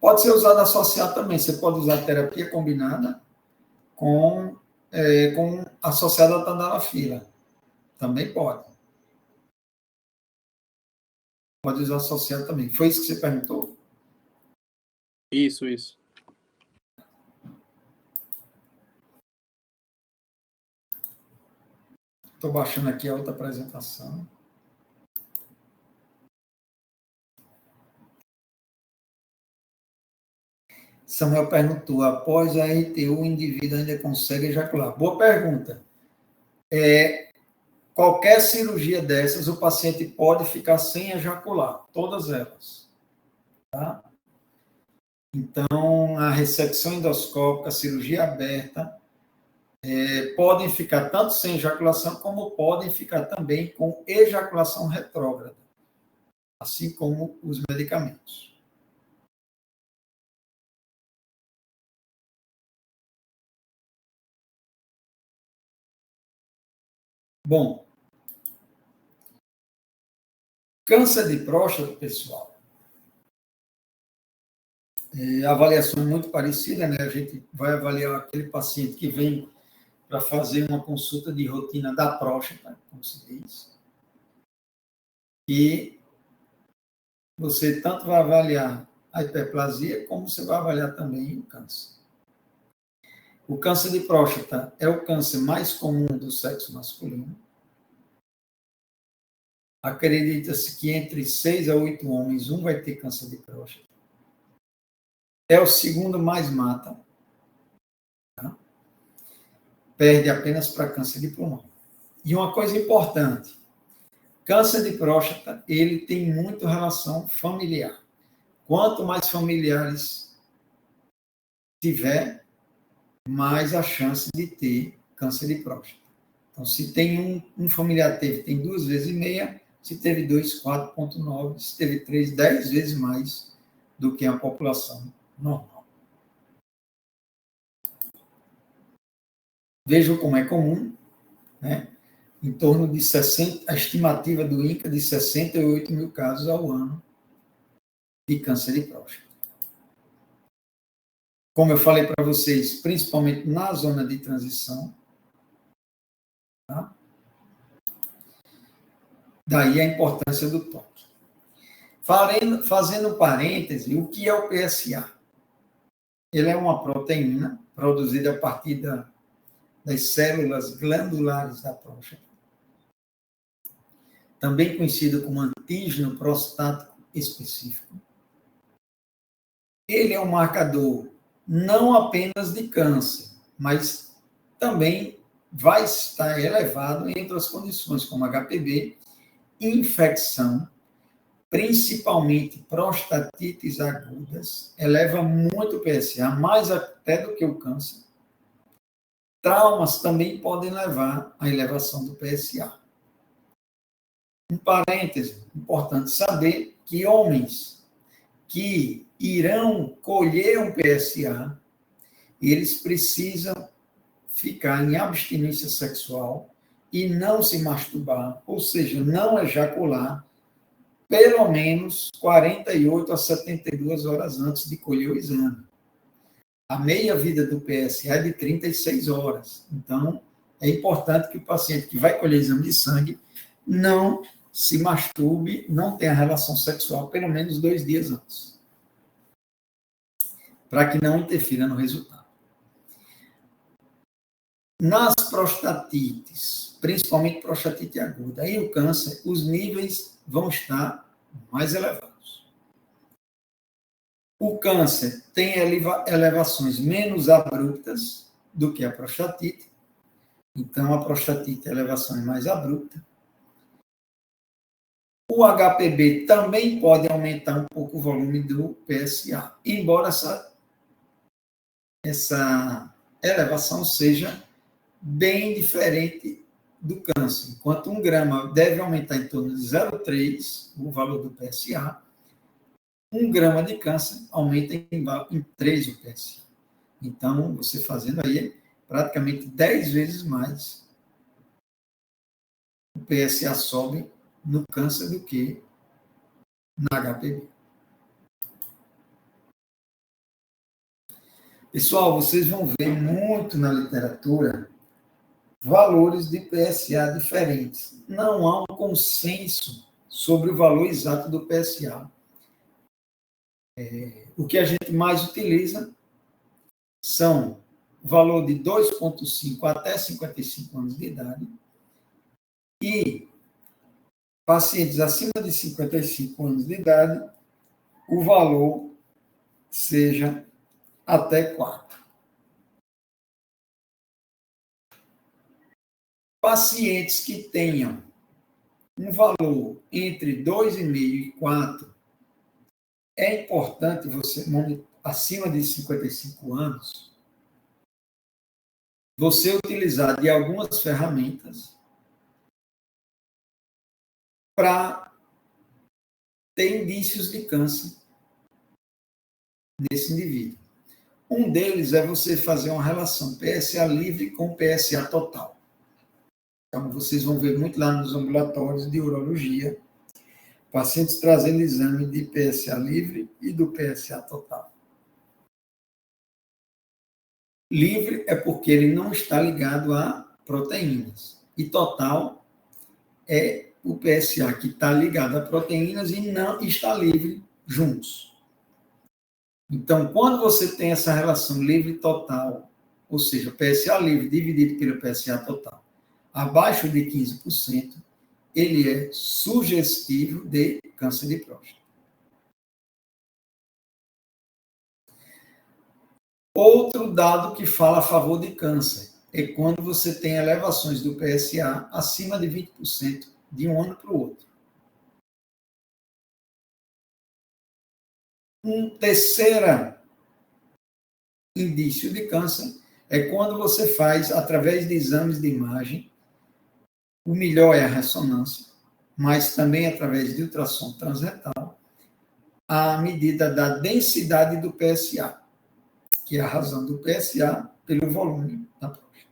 Pode ser usada associada também. Você pode usar terapia combinada com associada à tadalafila. Também pode. Pode usar associado também. Foi isso que você perguntou?
Isso.
Estou baixando aqui a outra apresentação. Samuel perguntou, após a RTU, o indivíduo ainda consegue ejacular? Boa pergunta. Qualquer cirurgia dessas, o paciente pode ficar sem ejacular, todas elas. Tá? Então, a ressecção endoscópica, a cirurgia aberta, podem ficar tanto sem ejaculação, como podem ficar também com ejaculação retrógrada, assim como os medicamentos. Bom, câncer de próstata, pessoal, a avaliação é muito parecida, né? A gente vai avaliar aquele paciente que vem para fazer uma consulta de rotina da próstata, como se diz, e você tanto vai avaliar a hiperplasia, como você vai avaliar também o câncer. O câncer de próstata é o câncer mais comum do sexo masculino. Acredita-se que entre 6 a 8 homens, um vai ter câncer de próstata. É o segundo mais mata. Tá? Perde apenas para câncer de pulmão. E uma coisa importante, câncer de próstata, ele tem muito relação familiar. Quanto mais familiares tiver, mais a chance de ter câncer de próstata. Então, se tem um familiar tem 2,5 vezes, se teve 2, 4,9, se teve 3, 10 vezes mais do que a população normal. Vejam como é comum, né? Em torno de 60, a estimativa do INCA de 68 mil casos ao ano de câncer de próstata. Como eu falei para vocês, principalmente na zona de transição. Tá? Daí a importância do toque. Fazendo parêntese, o que é o PSA? Ele é uma proteína produzida a partir das células glandulares da próstata, também conhecido como antígeno prostático específico. Ele é um marcador não apenas de câncer, mas também vai estar elevado em outras condições, como HPV, infecção, principalmente prostatites agudas, eleva muito o PSA, mais até do que o câncer. Traumas também podem levar à elevação do PSA. Um parêntese, importante saber que homens que irão colher um PSA, eles precisam ficar em abstinência sexual e não se masturbar, ou seja, não ejacular, pelo menos 48 a 72 horas antes de colher o exame. A meia-vida do PSA é de 36 horas. Então, é importante que o paciente que vai colher exame de sangue não se masturbe, não tenha relação sexual pelo menos 2 dias antes, para que não interfira no resultado. Nas prostatites, principalmente prostatite aguda e o câncer, os níveis vão estar mais elevados. O câncer tem elevações menos abruptas do que a prostatite, então a prostatite a elevação é mais abrupta. O HPV também pode aumentar um pouco o volume do PSA, embora essa elevação seja bem diferente do câncer. Enquanto 1 grama deve aumentar em torno de 0,3 o valor do PSA, 1 grama de câncer aumenta em 3 o PSA. Então, você fazendo aí praticamente 10 vezes mais, o PSA sobe no câncer do que na HPV. Pessoal, vocês vão ver muito na literatura valores de PSA diferentes. Não há um consenso sobre o valor exato do PSA. O que a gente mais utiliza são o valor de 2,5 até 55 anos de idade e pacientes acima de 55 anos de idade, o valor seja até 4. Pacientes que tenham um valor entre 2,5 e 4, é importante você, acima de 55 anos, você utilizar de algumas ferramentas para ter indícios de câncer nesse indivíduo. Um deles é você fazer uma relação PSA livre com PSA total. Então, vocês vão ver muito lá nos ambulatórios de urologia, pacientes trazendo exame de PSA livre e do PSA total. Livre é porque ele não está ligado a proteínas. E total é o PSA que está ligado a proteínas e não está livre juntos. Então, quando você tem essa relação livre total, ou seja, PSA livre dividido pelo PSA total, abaixo de 15%, ele é sugestivo de câncer de próstata. Outro dado que fala a favor de câncer é quando você tem elevações do PSA acima de 20% de um ano para o outro. Um terceiro indício de câncer é quando você faz, através de exames de imagem, o melhor é a ressonância, mas também através de ultrassom transretal, a medida da densidade do PSA, que é a razão do PSA pelo volume da próstata,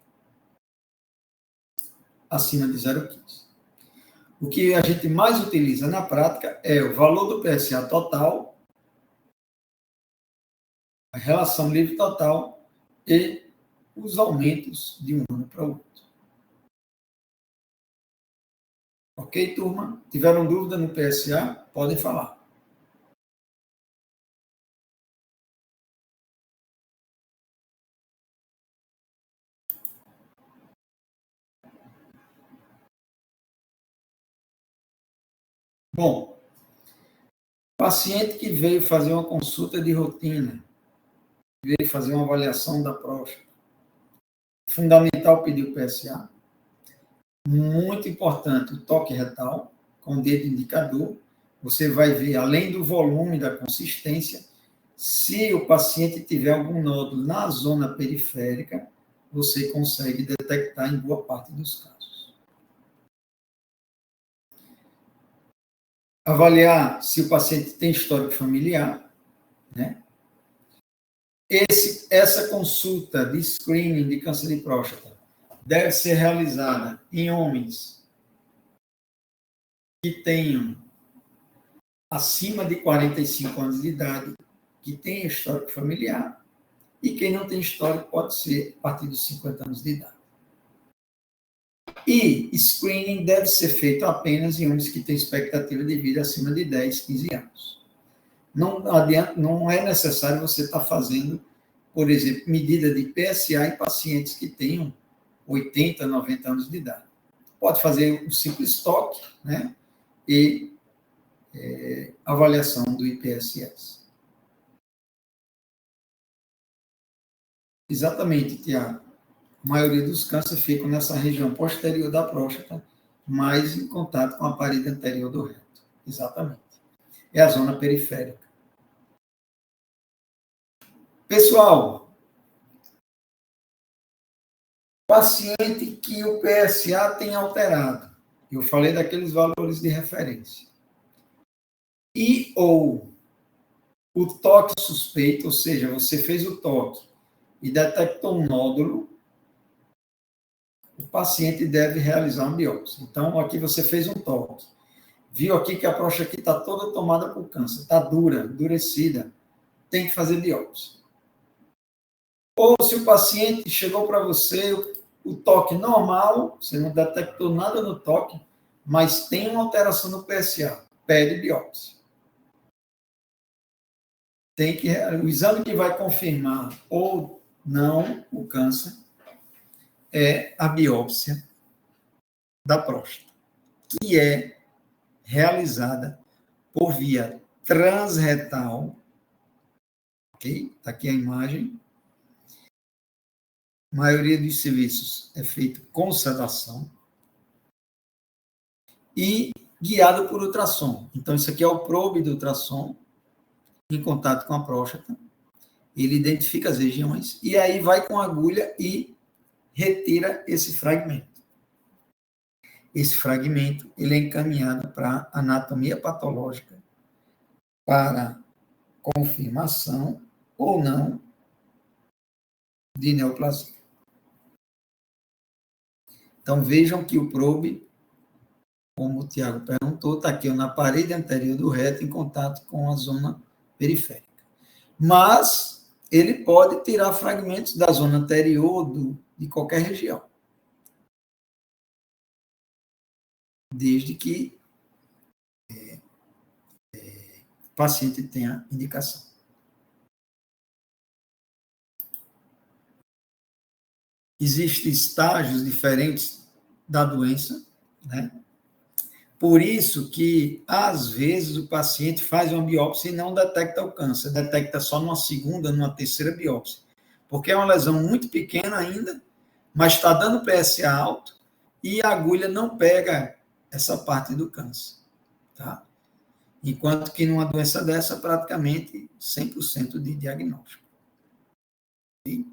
acima de 0,15. O que a gente mais utiliza na prática é o valor do PSA total, a relação livre total e os aumentos de um ano para o outro. Ok, turma? Tiveram dúvida no PSA? Podem falar. Bom, paciente que veio fazer uma consulta de rotina, veio fazer uma avaliação da próstata, fundamental pedir o PSA, muito importante o toque retal, com o dedo indicador, você vai ver, além do volume, da consistência, se o paciente tiver algum nódulo na zona periférica, você consegue detectar em boa parte dos casos. Avaliar se o paciente tem histórico familiar, né? Essa consulta de screening de câncer de próstata deve ser realizada em homens que tenham acima de 45 anos de idade, que tenham histórico familiar, e quem não tem histórico pode ser a partir dos 50 anos de idade. E screening deve ser feito apenas em homens que têm expectativa de vida acima de 10, 15 anos. Não é necessário você estar fazendo, por exemplo, medida de PSA em pacientes que tenham 80, 90 anos de idade. Pode fazer um simples toque, né? E avaliação do IPSS. Exatamente, Tiago. A maioria dos cânceres ficam nessa região posterior da próstata, mais em contato com a parede anterior do reto. Exatamente. É a zona periférica. Pessoal, paciente que o PSA tem alterado. Eu falei daqueles valores de referência. E ou o toque suspeito, ou seja, você fez o toque e detectou um nódulo, o paciente deve realizar uma biópsia. Então, aqui você fez um toque. Viu aqui que a próstata aqui está toda tomada por câncer, está dura, endurecida. Tem que fazer biópsia. Ou se o paciente chegou para você, o toque normal, você não detectou nada no toque, mas tem uma alteração no PSA, pede biópsia. O exame que vai confirmar ou não o câncer é a biópsia da próstata, que é realizada por via transretal, ok? Está aqui a imagem. A maioria dos serviços é feito com sedação e guiado por ultrassom. Então, isso aqui é o probe do ultrassom em contato com a próstata. Ele identifica as regiões e aí vai com a agulha e retira esse fragmento. Esse fragmento ele é encaminhado para anatomia patológica para confirmação ou não de neoplasia. Então, vejam que o probe, como o Tiago perguntou, está aqui na parede anterior do reto, em contato com a zona periférica. Mas ele pode tirar fragmentos da zona anterior de qualquer região. Desde que o paciente tenha indicação. Existem estágios diferentes da doença, né? Por isso que, às vezes, o paciente faz uma biópsia e não detecta o câncer, detecta só numa segunda, numa terceira biópsia. Porque é uma lesão muito pequena ainda, mas está dando PSA alto e a agulha não pega essa parte do câncer, tá? Enquanto que numa doença dessa, praticamente 100% de diagnóstico. E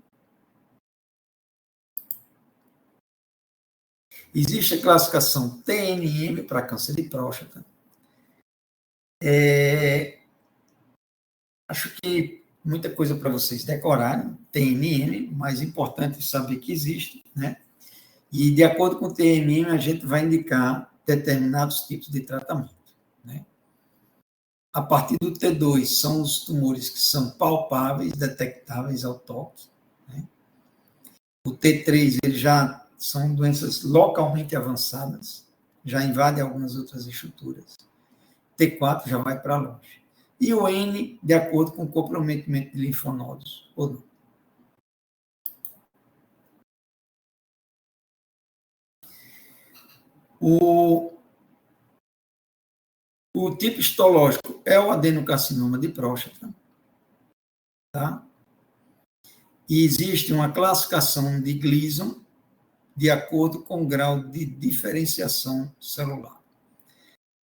existe a classificação TNM para câncer de próstata. Acho que muita coisa para vocês decorarem, TNM, mais importante saber que existe, né? E de acordo com o TNM, a gente vai indicar determinados tipos de tratamento, né? A partir do T2 são os tumores que são palpáveis, detectáveis ao toque, né? O T3, eles já são doenças localmente avançadas, já invadem algumas outras estruturas. T4 já vai para longe. E o N, de acordo com o comprometimento de linfonodos, ou não. O tipo histológico é o adenocarcinoma de próstata, tá? E existe uma classificação de Gleason de acordo com o grau de diferenciação celular.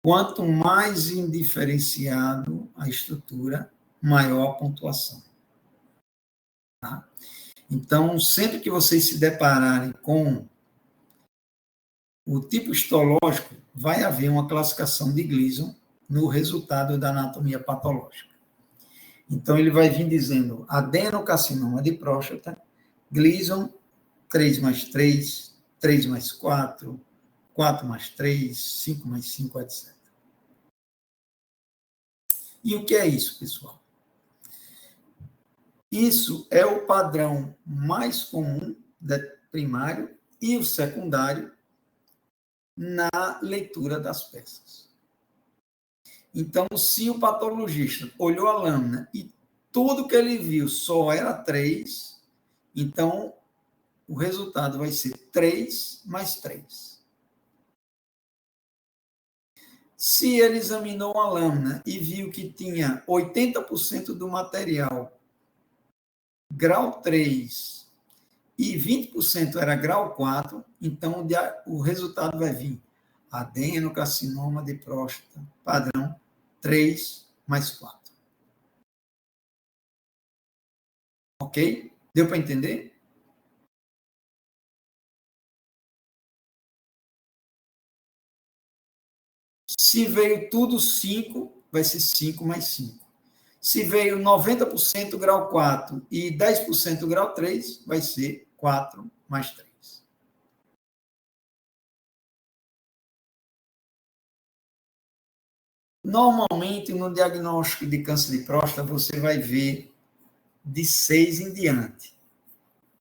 Quanto mais indiferenciado a estrutura, maior a pontuação. Tá? Então, sempre que vocês se depararem com o tipo histológico, vai haver uma classificação de Gleason no resultado da anatomia patológica. Então, ele vai vir dizendo adenocarcinoma de próstata, Gleason 3+3, 3+4, 4+3, 5+5, etc. E o que é isso, pessoal? Isso é o padrão mais comum do primário e o secundário na leitura das peças. Então, se o patologista olhou a lâmina e tudo que ele viu só era 3, então o resultado vai ser 3+3. Se ele examinou a lâmina e viu que tinha 80% do material grau 3 e 20% era grau 4, então o resultado vai vir adenocarcinoma de próstata, padrão 3+4. Ok? Deu para entender? Se veio tudo 5, vai ser 5+5. Se veio 90% grau 4 e 10% grau 3, vai ser 4+3. Normalmente, no diagnóstico de câncer de próstata, você vai ver de 6 em diante.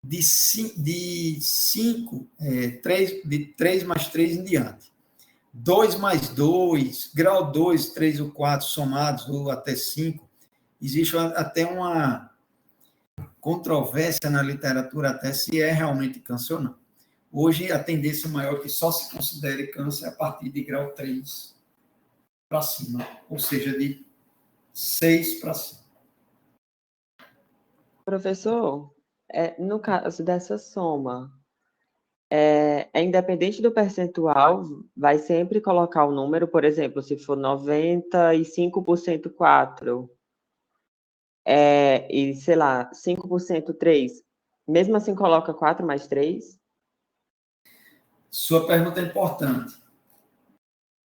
De 3+3 em diante. 2+2, grau 2, 3 ou 4 somados, ou até 5. Existe até uma controvérsia na literatura até se é realmente câncer ou não. Hoje, a tendência maior é que só se considere câncer a partir de grau 3 para cima, ou seja, de 6 para cima.
Professor, no caso dessa soma, é independente do percentual, vai sempre colocar o número, por exemplo, se for 95% 4, e, sei lá, 5% 3, mesmo assim coloca 4+3?
Sua pergunta é importante.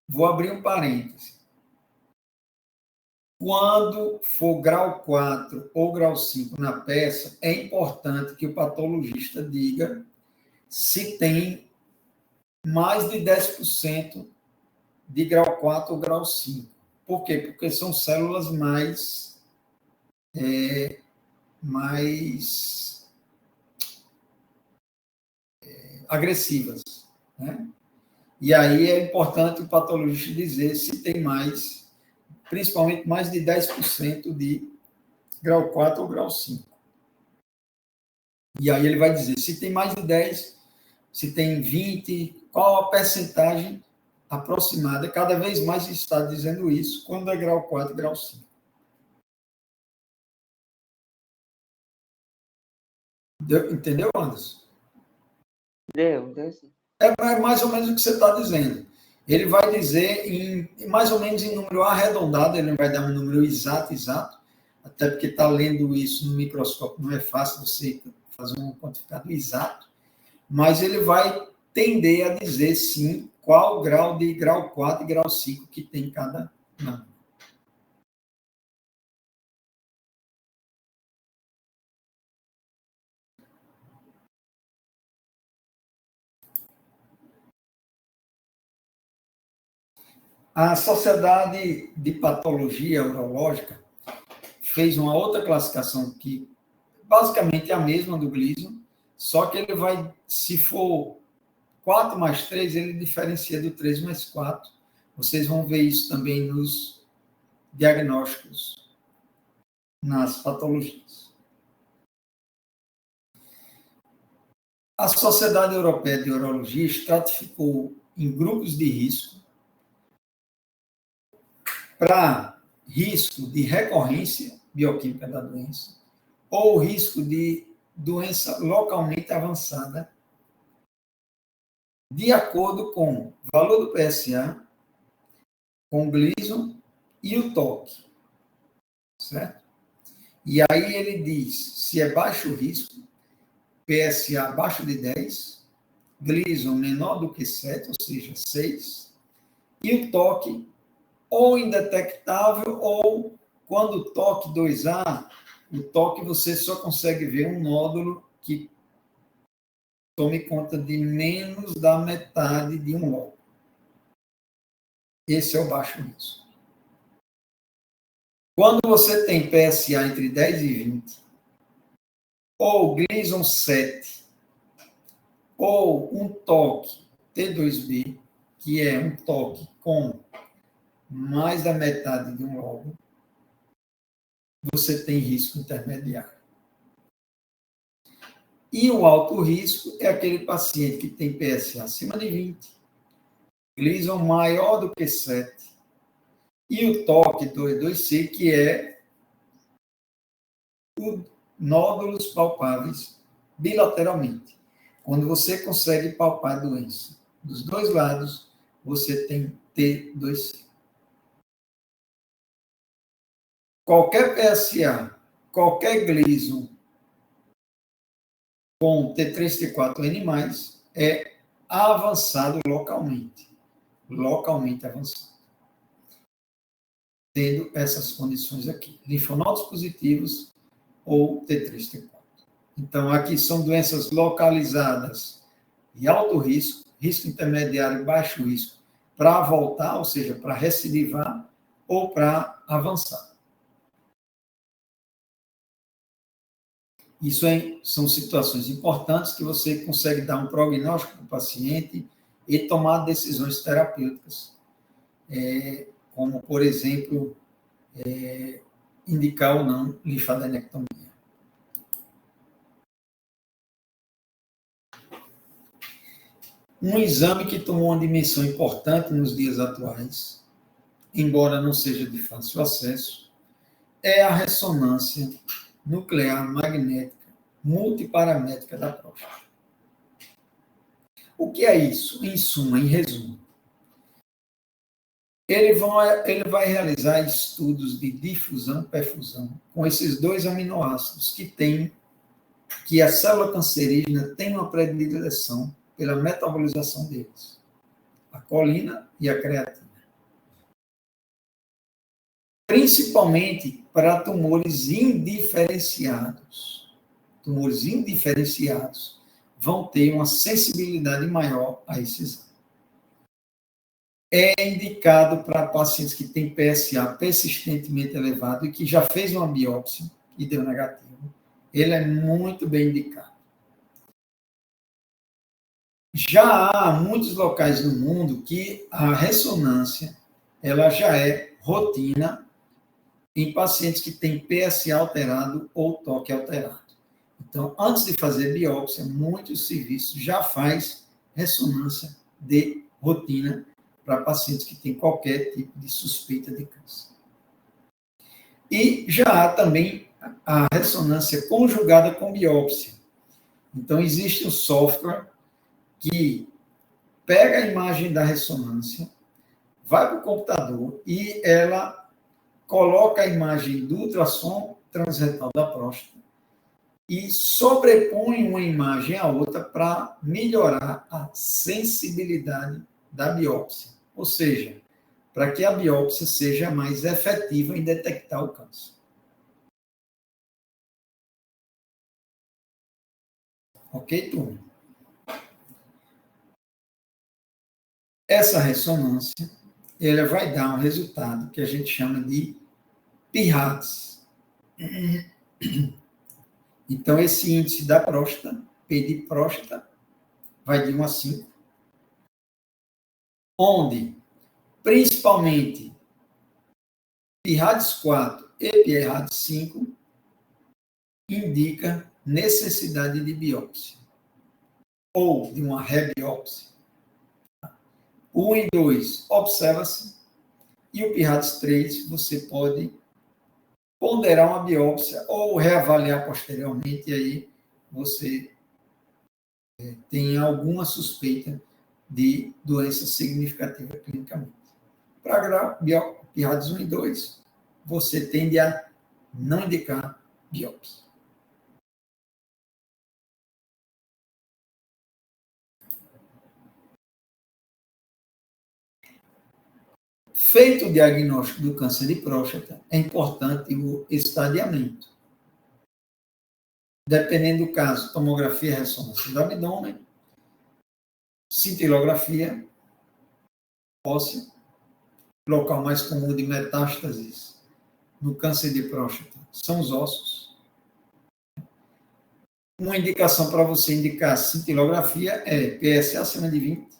Vou abrir um parêntese. Quando for grau 4 ou grau 5 na peça, é importante que o patologista diga se tem mais de 10% de grau 4 ou grau 5. Por quê? Porque são células mais agressivas, né? E aí é importante o patologista dizer se tem mais, principalmente mais de 10% de grau 4 ou grau 5. E aí ele vai dizer se tem mais de 10, se tem 20, qual a percentagem aproximada. Cada vez mais está dizendo isso quando é grau 4 e grau 5. Entendeu, Anderson?
Deu sim.
É mais ou menos o que você está dizendo. Ele vai dizer, mais ou menos em número arredondado, ele não vai dar um número exato, até porque está lendo isso no microscópio, não é fácil você fazer um quantificado exato, mas ele vai tender a dizer, sim, qual o grau de grau 4 e grau 5 que tem cada lâmina. A Sociedade de Patologia Urológica fez uma outra classificação que basicamente é a mesma do Gleason, só que ele vai, se for 4+3, ele diferencia do 3+4. Vocês vão ver isso também nos diagnósticos, nas patologias. A Sociedade Europeia de Urologia estratificou em grupos de risco para risco de recorrência bioquímica da doença ou risco de doença localmente avançada, de acordo com o valor do PSA, com o Gleason e o TOC, certo? E aí ele diz se é baixo risco, PSA abaixo de 10, Gleason menor do que 7, ou seja, 6, e o TOC ou indetectável, ou quando o TOC 2A, o TOC você só consegue ver um nódulo que tome conta de menos da metade de um lóbulo. Esse é o baixo risco. Quando você tem PSA entre 10 e 20, ou Gleason 7, ou um TOC T2B, que é um TOC com mais da metade de um lóbulo, você tem risco intermediário. E o alto risco é aquele paciente que tem PSA acima de 20, Gleason maior do que 7, e o TOC 2C, que é o nódulos palpáveis bilateralmente. Quando você consegue palpar a doença dos dois lados, você tem T2C. Qualquer PSA, qualquer Gleason com T3, T4N+, é avançado localmente avançado, tendo essas condições aqui, linfonodos positivos ou T3, T4. Então, aqui são doenças localizadas de alto risco, risco intermediário e baixo risco, para voltar, ou seja, para recidivar ou para avançar. Isso são situações importantes que você consegue dar um prognóstico para o paciente e tomar decisões terapêuticas, como, por exemplo, indicar ou não linfadenectomia. Um exame que tomou uma dimensão importante nos dias atuais, embora não seja de fácil acesso, é a ressonância nuclear magnética multiparamétrica da próstata. O que é isso? Em suma, em resumo, ele vai realizar estudos de difusão e perfusão com esses dois aminoácidos que a célula cancerígena tem uma predileção pela metabolização deles, a colina e a creatina. Principalmente para tumores indiferenciados. Tumores indiferenciados vão ter uma sensibilidade maior a esse exame. É indicado para pacientes que têm PSA persistentemente elevado e que já fez uma biópsia e deu negativo. Ele é muito bem indicado. Já há muitos locais no mundo que a ressonância ela já é rotina em pacientes que têm PSA alterado ou TOC alterado. Então, antes de fazer biópsia, muitos serviços já faz ressonância de rotina para pacientes que têm qualquer tipo de suspeita de câncer. E já há também a ressonância conjugada com biópsia. Então, existe um software que pega a imagem da ressonância, vai para o computador e ela coloca a imagem do ultrassom transretal da próstata e sobrepõe uma imagem à outra para melhorar a sensibilidade da biópsia. Ou seja, para que a biópsia seja mais efetiva em detectar o câncer. Ok, turma? Essa ressonância, ela vai dar um resultado que a gente chama de PIRADS. Então, esse índice da próstata, P de próstata, vai de 1 a 5, onde, principalmente, PIRADS 4 e PIRADS 5 indica necessidade de biópsia, ou de uma rebiópsia. 1 e 2, observa-se. E o PIRADS 3, você pode ponderar uma biópsia ou reavaliar posteriormente, e aí você tem alguma suspeita de doença significativa clinicamente. Para PIRADS 1 e 2, você tende a não indicar biópsia. Feito o diagnóstico do câncer de próstata, é importante o estadiamento. Dependendo do caso, tomografia e ressonância do abdômen, cintilografia óssea, local mais comum de metástases no câncer de próstata são os ossos. Uma indicação para você indicar cintilografia é PSA acima de 20,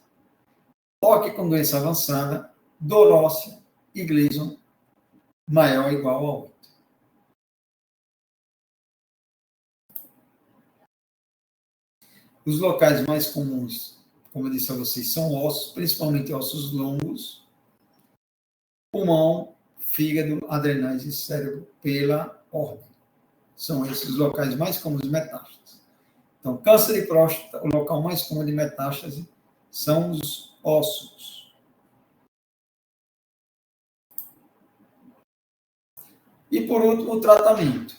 toque com doença avançada, dor óssea e Gleason maior ou igual a 8. Os locais mais comuns, como eu disse a vocês, são ossos, principalmente ossos longos, pulmão, fígado, adrenais e cérebro pela ordem. São esses os locais mais comuns de metástase. Então, câncer de próstata, o local mais comum de metástase são os ossos. E, por último, o tratamento.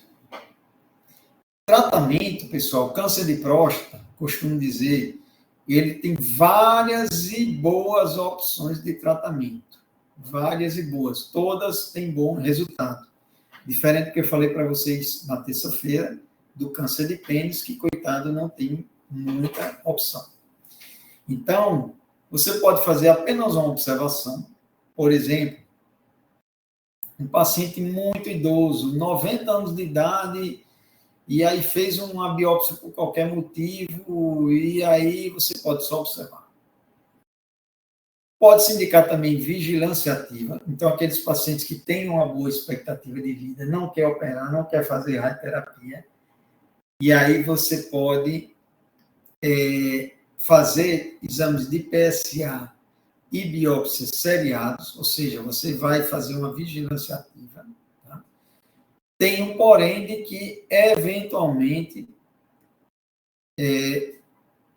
Tratamento, pessoal, câncer de próstata, costumo dizer, ele tem várias e boas opções de tratamento. Várias e boas. Todas têm bom resultado. Diferente do que eu falei para vocês na terça-feira, do câncer de pênis, que, coitado, não tem muita opção. Então, você pode fazer apenas uma observação. Por exemplo, um paciente muito idoso, 90 anos de idade, e aí fez uma biópsia por qualquer motivo, e aí você pode só observar. Pode-se indicar também vigilância ativa. Então, aqueles pacientes que têm uma boa expectativa de vida, não quer operar, não quer fazer radioterapia, e aí você pode fazer exames de PSA e biópsias seriados, ou seja, você vai fazer uma vigilância ativa. Tá? Tem um porém de que, eventualmente,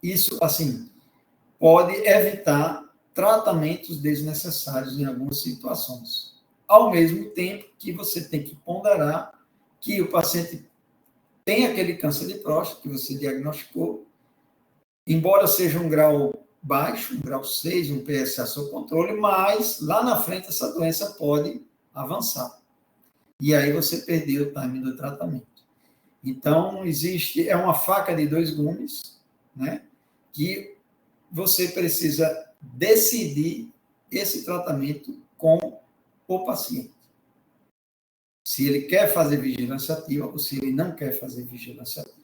isso, assim, pode evitar tratamentos desnecessários em algumas situações. Ao mesmo tempo que você tem que ponderar que o paciente tem aquele câncer de próstata que você diagnosticou, embora seja um grau baixo, um grau 6, um PSA sob controle, mas lá na frente essa doença pode avançar. E aí você perdeu o time do tratamento. Então, é uma faca de dois gumes, né, que você precisa decidir esse tratamento com o paciente. Se ele quer fazer vigilância ativa ou se ele não quer fazer vigilância ativa.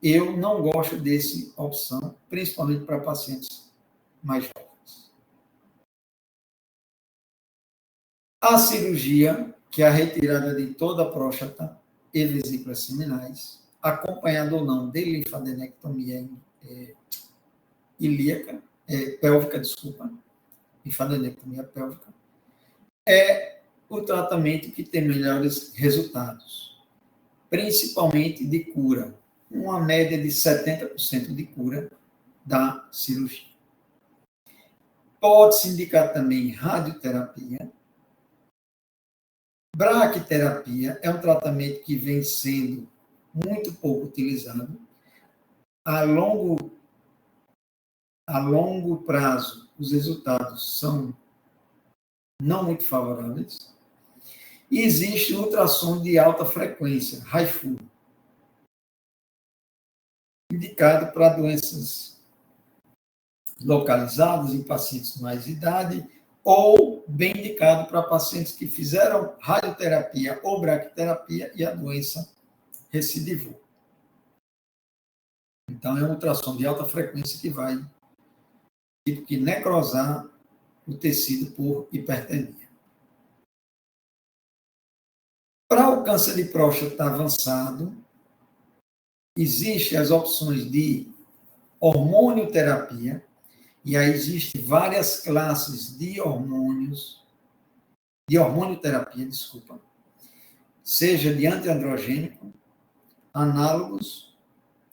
Eu não gosto dessa opção, principalmente para pacientes mais jovens. A cirurgia, que é a retirada de toda a próstata e vesículas seminais, acompanhada ou não de linfadenectomia pélvica, linfadenectomia pélvica, é o tratamento que tem melhores resultados, principalmente de cura, uma média de 70% de cura da cirurgia. Pode-se indicar também radioterapia. Braquiterapia é um tratamento que vem sendo muito pouco utilizado. A longo prazo, os resultados são não muito favoráveis. E existe ultrassom de alta frequência, HIFU, indicado para doenças localizadas em pacientes de mais idade, ou bem indicado para pacientes que fizeram radioterapia ou braquiterapia e a doença recidivou. Então, é um ultrassom de alta frequência que vai necrosar o tecido por hipertermia. Para o câncer de próstata avançado, existem as opções de hormonioterapia, e aí existem várias classes de hormônios de hormonioterapia, desculpa, seja de antiandrogênico, análogos,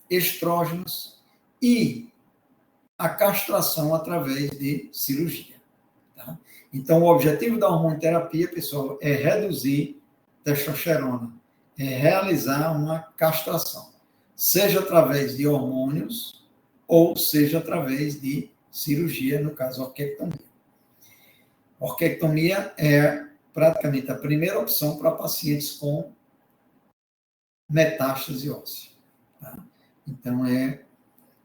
estrógenos e a castração através de cirurgia. Tá? Então, o objetivo da hormonioterapia, pessoal, é reduzir testosterona, é realizar uma castração, seja através de hormônios ou seja através de cirurgia, no caso, orquiectomia. Orquiectomia é praticamente a primeira opção para pacientes com metástase óssea. Tá? Então,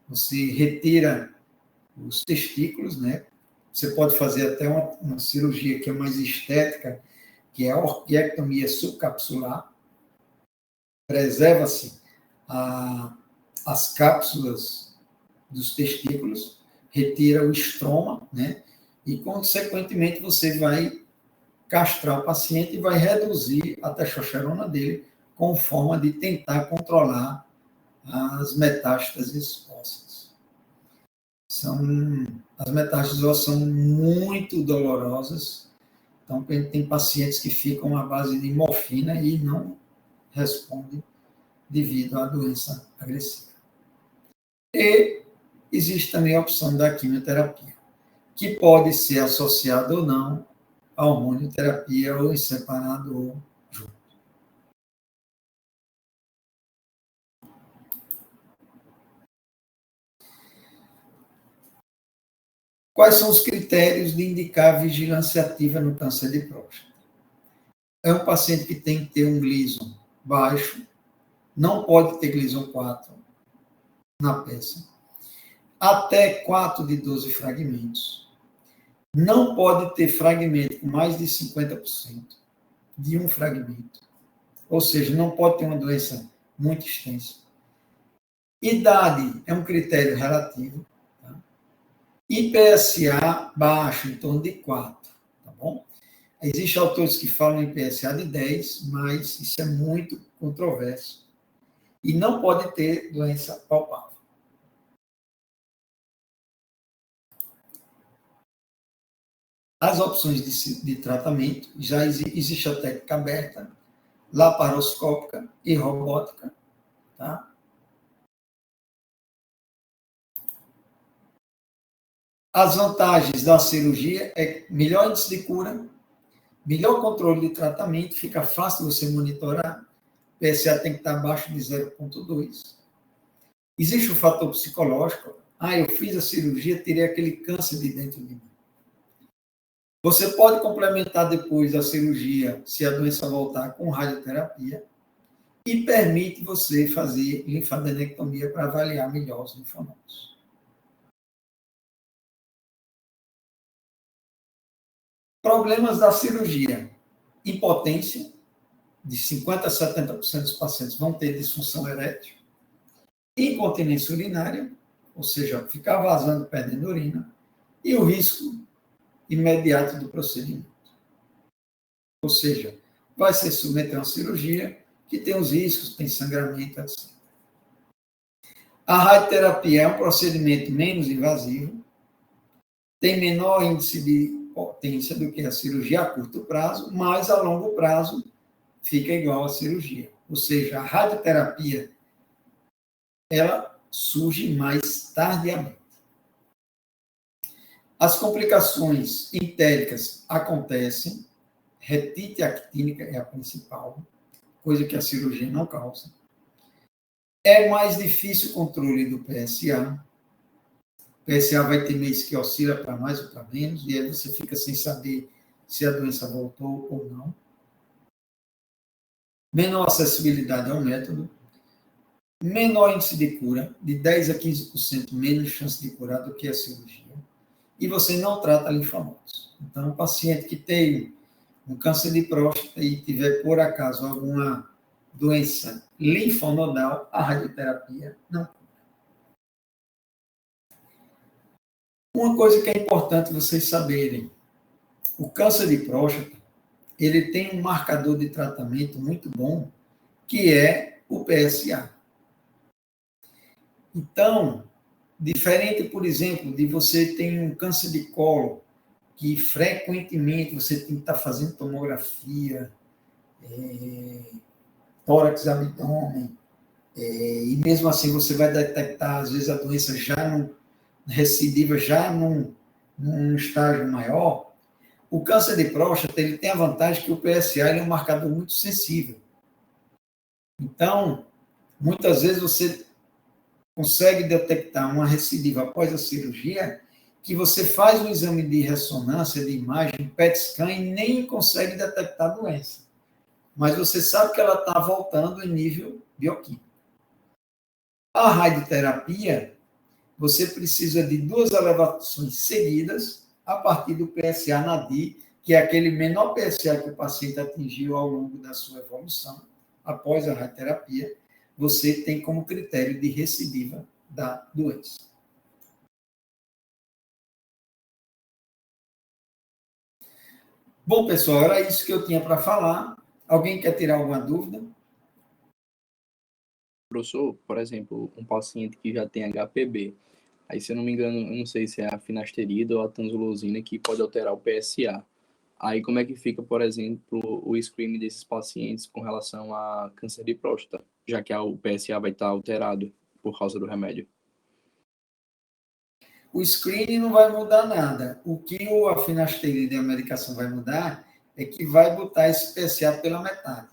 você retira os testículos, né? Você pode fazer até uma cirurgia que é mais estética, que é a orquiectomia subcapsular. Preserva-se as cápsulas dos testículos, retira o estroma, né? E, consequentemente, você vai castrar o paciente e vai reduzir a testosterona dele com forma de tentar controlar as metástases ósseas. As metástases ósseas são muito dolorosas, então tem pacientes que ficam à base de morfina e não respondem devido à doença agressiva. E existe também a opção da quimioterapia, que pode ser associada ou não à hormonioterapia ou em separado ou junto. Quais são os critérios de indicar vigilância ativa no câncer de próstata? É um paciente que tem que ter um Gleason baixo, não pode ter Gleason 4 na peça, até 4 de 12 fragmentos. Não pode ter fragmento com mais de 50% de um fragmento. Ou seja, não pode ter uma doença muito extensa. Idade é um critério relativo. Tá? IPSA baixo, em torno de 4. Tá bom? Existem autores que falam em PSA de 10, mas isso é muito controverso. E não pode ter doença palpável. As opções de tratamento, já existe a técnica aberta, laparoscópica e robótica. Tá? As vantagens da cirurgia é melhor índice de cura, melhor controle de tratamento, fica fácil você monitorar, PSA tem que estar abaixo de 0,2. Existe o fator psicológico, eu fiz a cirurgia, tirei aquele câncer de dentro de mim. Você pode complementar depois da cirurgia, se a doença voltar, com radioterapia, e permite você fazer linfadenectomia para avaliar melhor os linfonodos. Problemas da cirurgia. Impotência, de 50% a 70% dos pacientes vão ter disfunção erétil. Incontinência urinária, ou seja, ficar vazando, perdendo urina. E o risco imediato do procedimento. Ou seja, vai se submeter a uma cirurgia que tem os riscos, tem sangramento, etc. A radioterapia é um procedimento menos invasivo, tem menor índice de potência do que a cirurgia a curto prazo, mas a longo prazo fica igual à cirurgia. Ou seja, a radioterapia ela surge mais tardiamente. As complicações entéricas acontecem, retite actínica é a principal, coisa que a cirurgia não causa. É mais difícil o controle do PSA. O PSA vai ter mês que oscila para mais ou para menos, e aí você fica sem saber se a doença voltou ou não. Menor acessibilidade ao método. Menor índice de cura, de 10% a 15% menos chance de curar do que a cirurgia. E você não trata linfonodos. Então, o paciente que tem um câncer de próstata e tiver, por acaso, alguma doença linfonodal, a radioterapia não cura. Uma coisa que é importante vocês saberem, o câncer de próstata, ele tem um marcador de tratamento muito bom, que é o PSA. Então, diferente, por exemplo, de você ter um câncer de colo que frequentemente você tem que estar fazendo tomografia, tórax, abdômen, e mesmo assim você vai detectar, às vezes, a doença já recidiva, já num estágio maior. O câncer de próstata, ele tem a vantagem que o PSA ele é um marcador muito sensível. Então, muitas vezes você consegue detectar uma recidiva após a cirurgia, que você faz um exame de ressonância, de imagem, PET scan, e nem consegue detectar a doença. Mas você sabe que ela está voltando em nível bioquímico. A radioterapia, você precisa de 2 elevações seguidas a partir do PSA-NADI, que é aquele menor PSA que o paciente atingiu ao longo da sua evolução, após a radioterapia, você tem como critério de recidiva da doença. Bom, pessoal, era isso que eu tinha para falar. Alguém quer tirar alguma dúvida?
Professor, por exemplo, um paciente que já tem HPB, aí, se eu não me engano, eu não sei se é a finasterida ou a tanzolosina que pode alterar o PSA. Aí, como é que fica, por exemplo, o screening desses pacientes com relação a câncer de próstata, já que o PSA vai estar alterado por causa do remédio?
O screening não vai mudar nada. O que a finasterida e a medicação vai mudar é que vai botar esse PSA pela metade.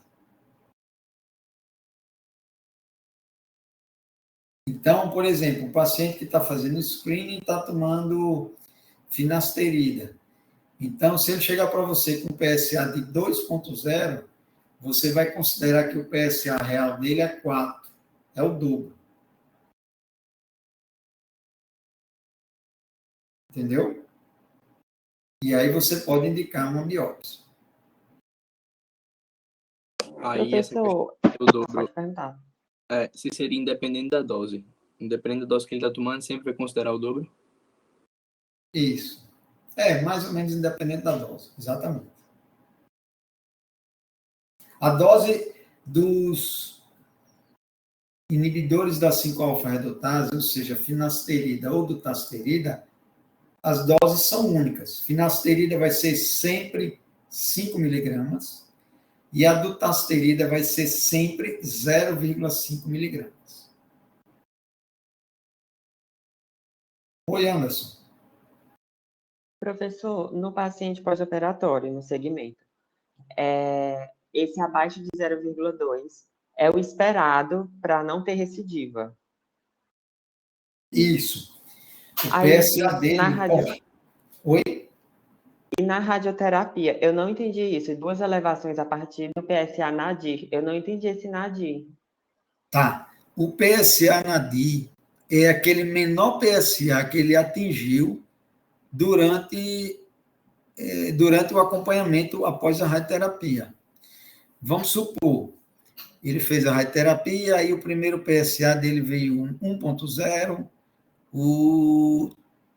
Então, por exemplo, o paciente que está fazendo screening está tomando finasterida. Então, se ele chegar para você com PSA de 2,0, você vai considerar que o PSA real dele é 4, é o dobro. Entendeu? E aí você pode indicar uma biópsia.
Aí, essa questão
Professor,
do dobro,
pode perguntar.
se seria independente da dose. Independente da dose que ele está tomando, sempre vai considerar o dobro?
Isso. Mais ou menos independente da dose, exatamente. A dose dos inibidores da 5-alfa-redutase, ou seja, finasterida ou dutasterida, as doses são únicas. Finasterida vai ser sempre 5 miligramas e a dutasterida vai ser sempre 0,5 miligramas. Oi, Anderson.
Professor, no paciente pós-operatório, no segmento, esse abaixo de 0,2 é o esperado para não ter recidiva.
Isso. O
Aí,
PSA dele... Oi?
E na radioterapia, eu não entendi isso. 2 elevações a partir do PSA-NADI. Eu não entendi esse NADI.
Tá. O PSA-NADI é aquele menor PSA que ele atingiu durante o acompanhamento após a radioterapia. Vamos supor, ele fez a radioterapia, aí o primeiro PSA dele veio 1,0,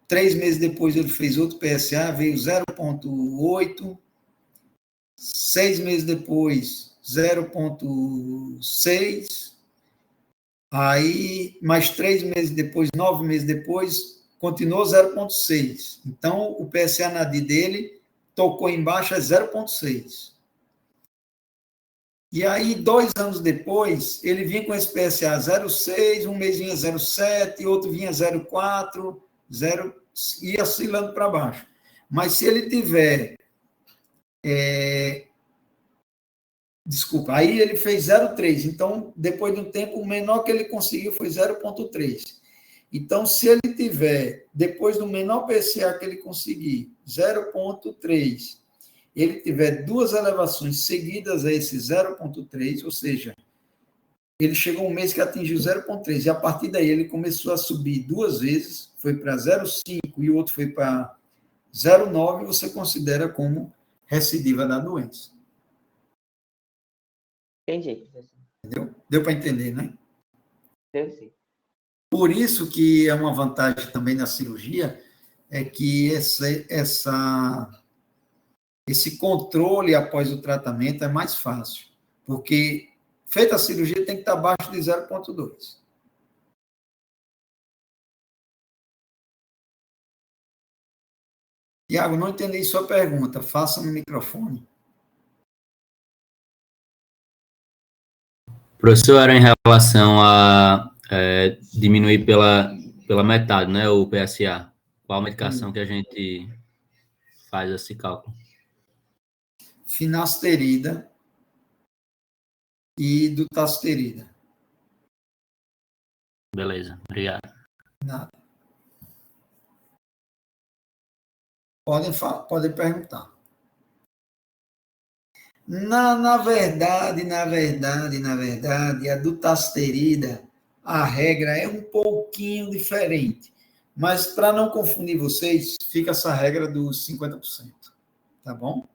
3 meses depois ele fez outro PSA, veio 0,8, 6 meses depois 0,6, aí mais 3 meses depois, 9 meses depois, continuou 0,6. Então, o PSA-NADI dele tocou embaixo, é 0,6. E aí, 2 anos depois, ele vinha com esse PSA 0,6, um mês vinha 0,7, outro vinha 0,4, ia oscilando para baixo. Mas se ele tiver... Desculpa, aí ele fez 0,3. Então, depois de um tempo, o menor que ele conseguiu foi 0,3. Então, se ele tiver, depois do menor PSA que ele conseguir, 0,3, ele tiver 2 elevações seguidas a esse 0,3, ou seja, ele chegou um mês que atingiu 0,3, e a partir daí ele começou a subir 2 vezes, foi para 0,5 e o outro foi para 0,9, você considera como recidiva da doença.
Entendi, professor.
Entendeu? Deu para entender, né?
Deu sim.
Por isso que é uma vantagem também da cirurgia, é que esse controle após o tratamento é mais fácil, porque feita a cirurgia tem que estar abaixo de 0,2. Iago, não entendi sua pergunta. Faça no microfone.
Professor, era em relação a diminuir pela metade, né, o PSA. Qual a medicação que a gente faz esse cálculo?
Finasterida e dutasterida.
Beleza, obrigado.
Nada. Podem perguntar. Na verdade, a dutasterida, a regra é um pouquinho diferente. Mas, para não confundir vocês, fica essa regra dos 50%. Tá bom?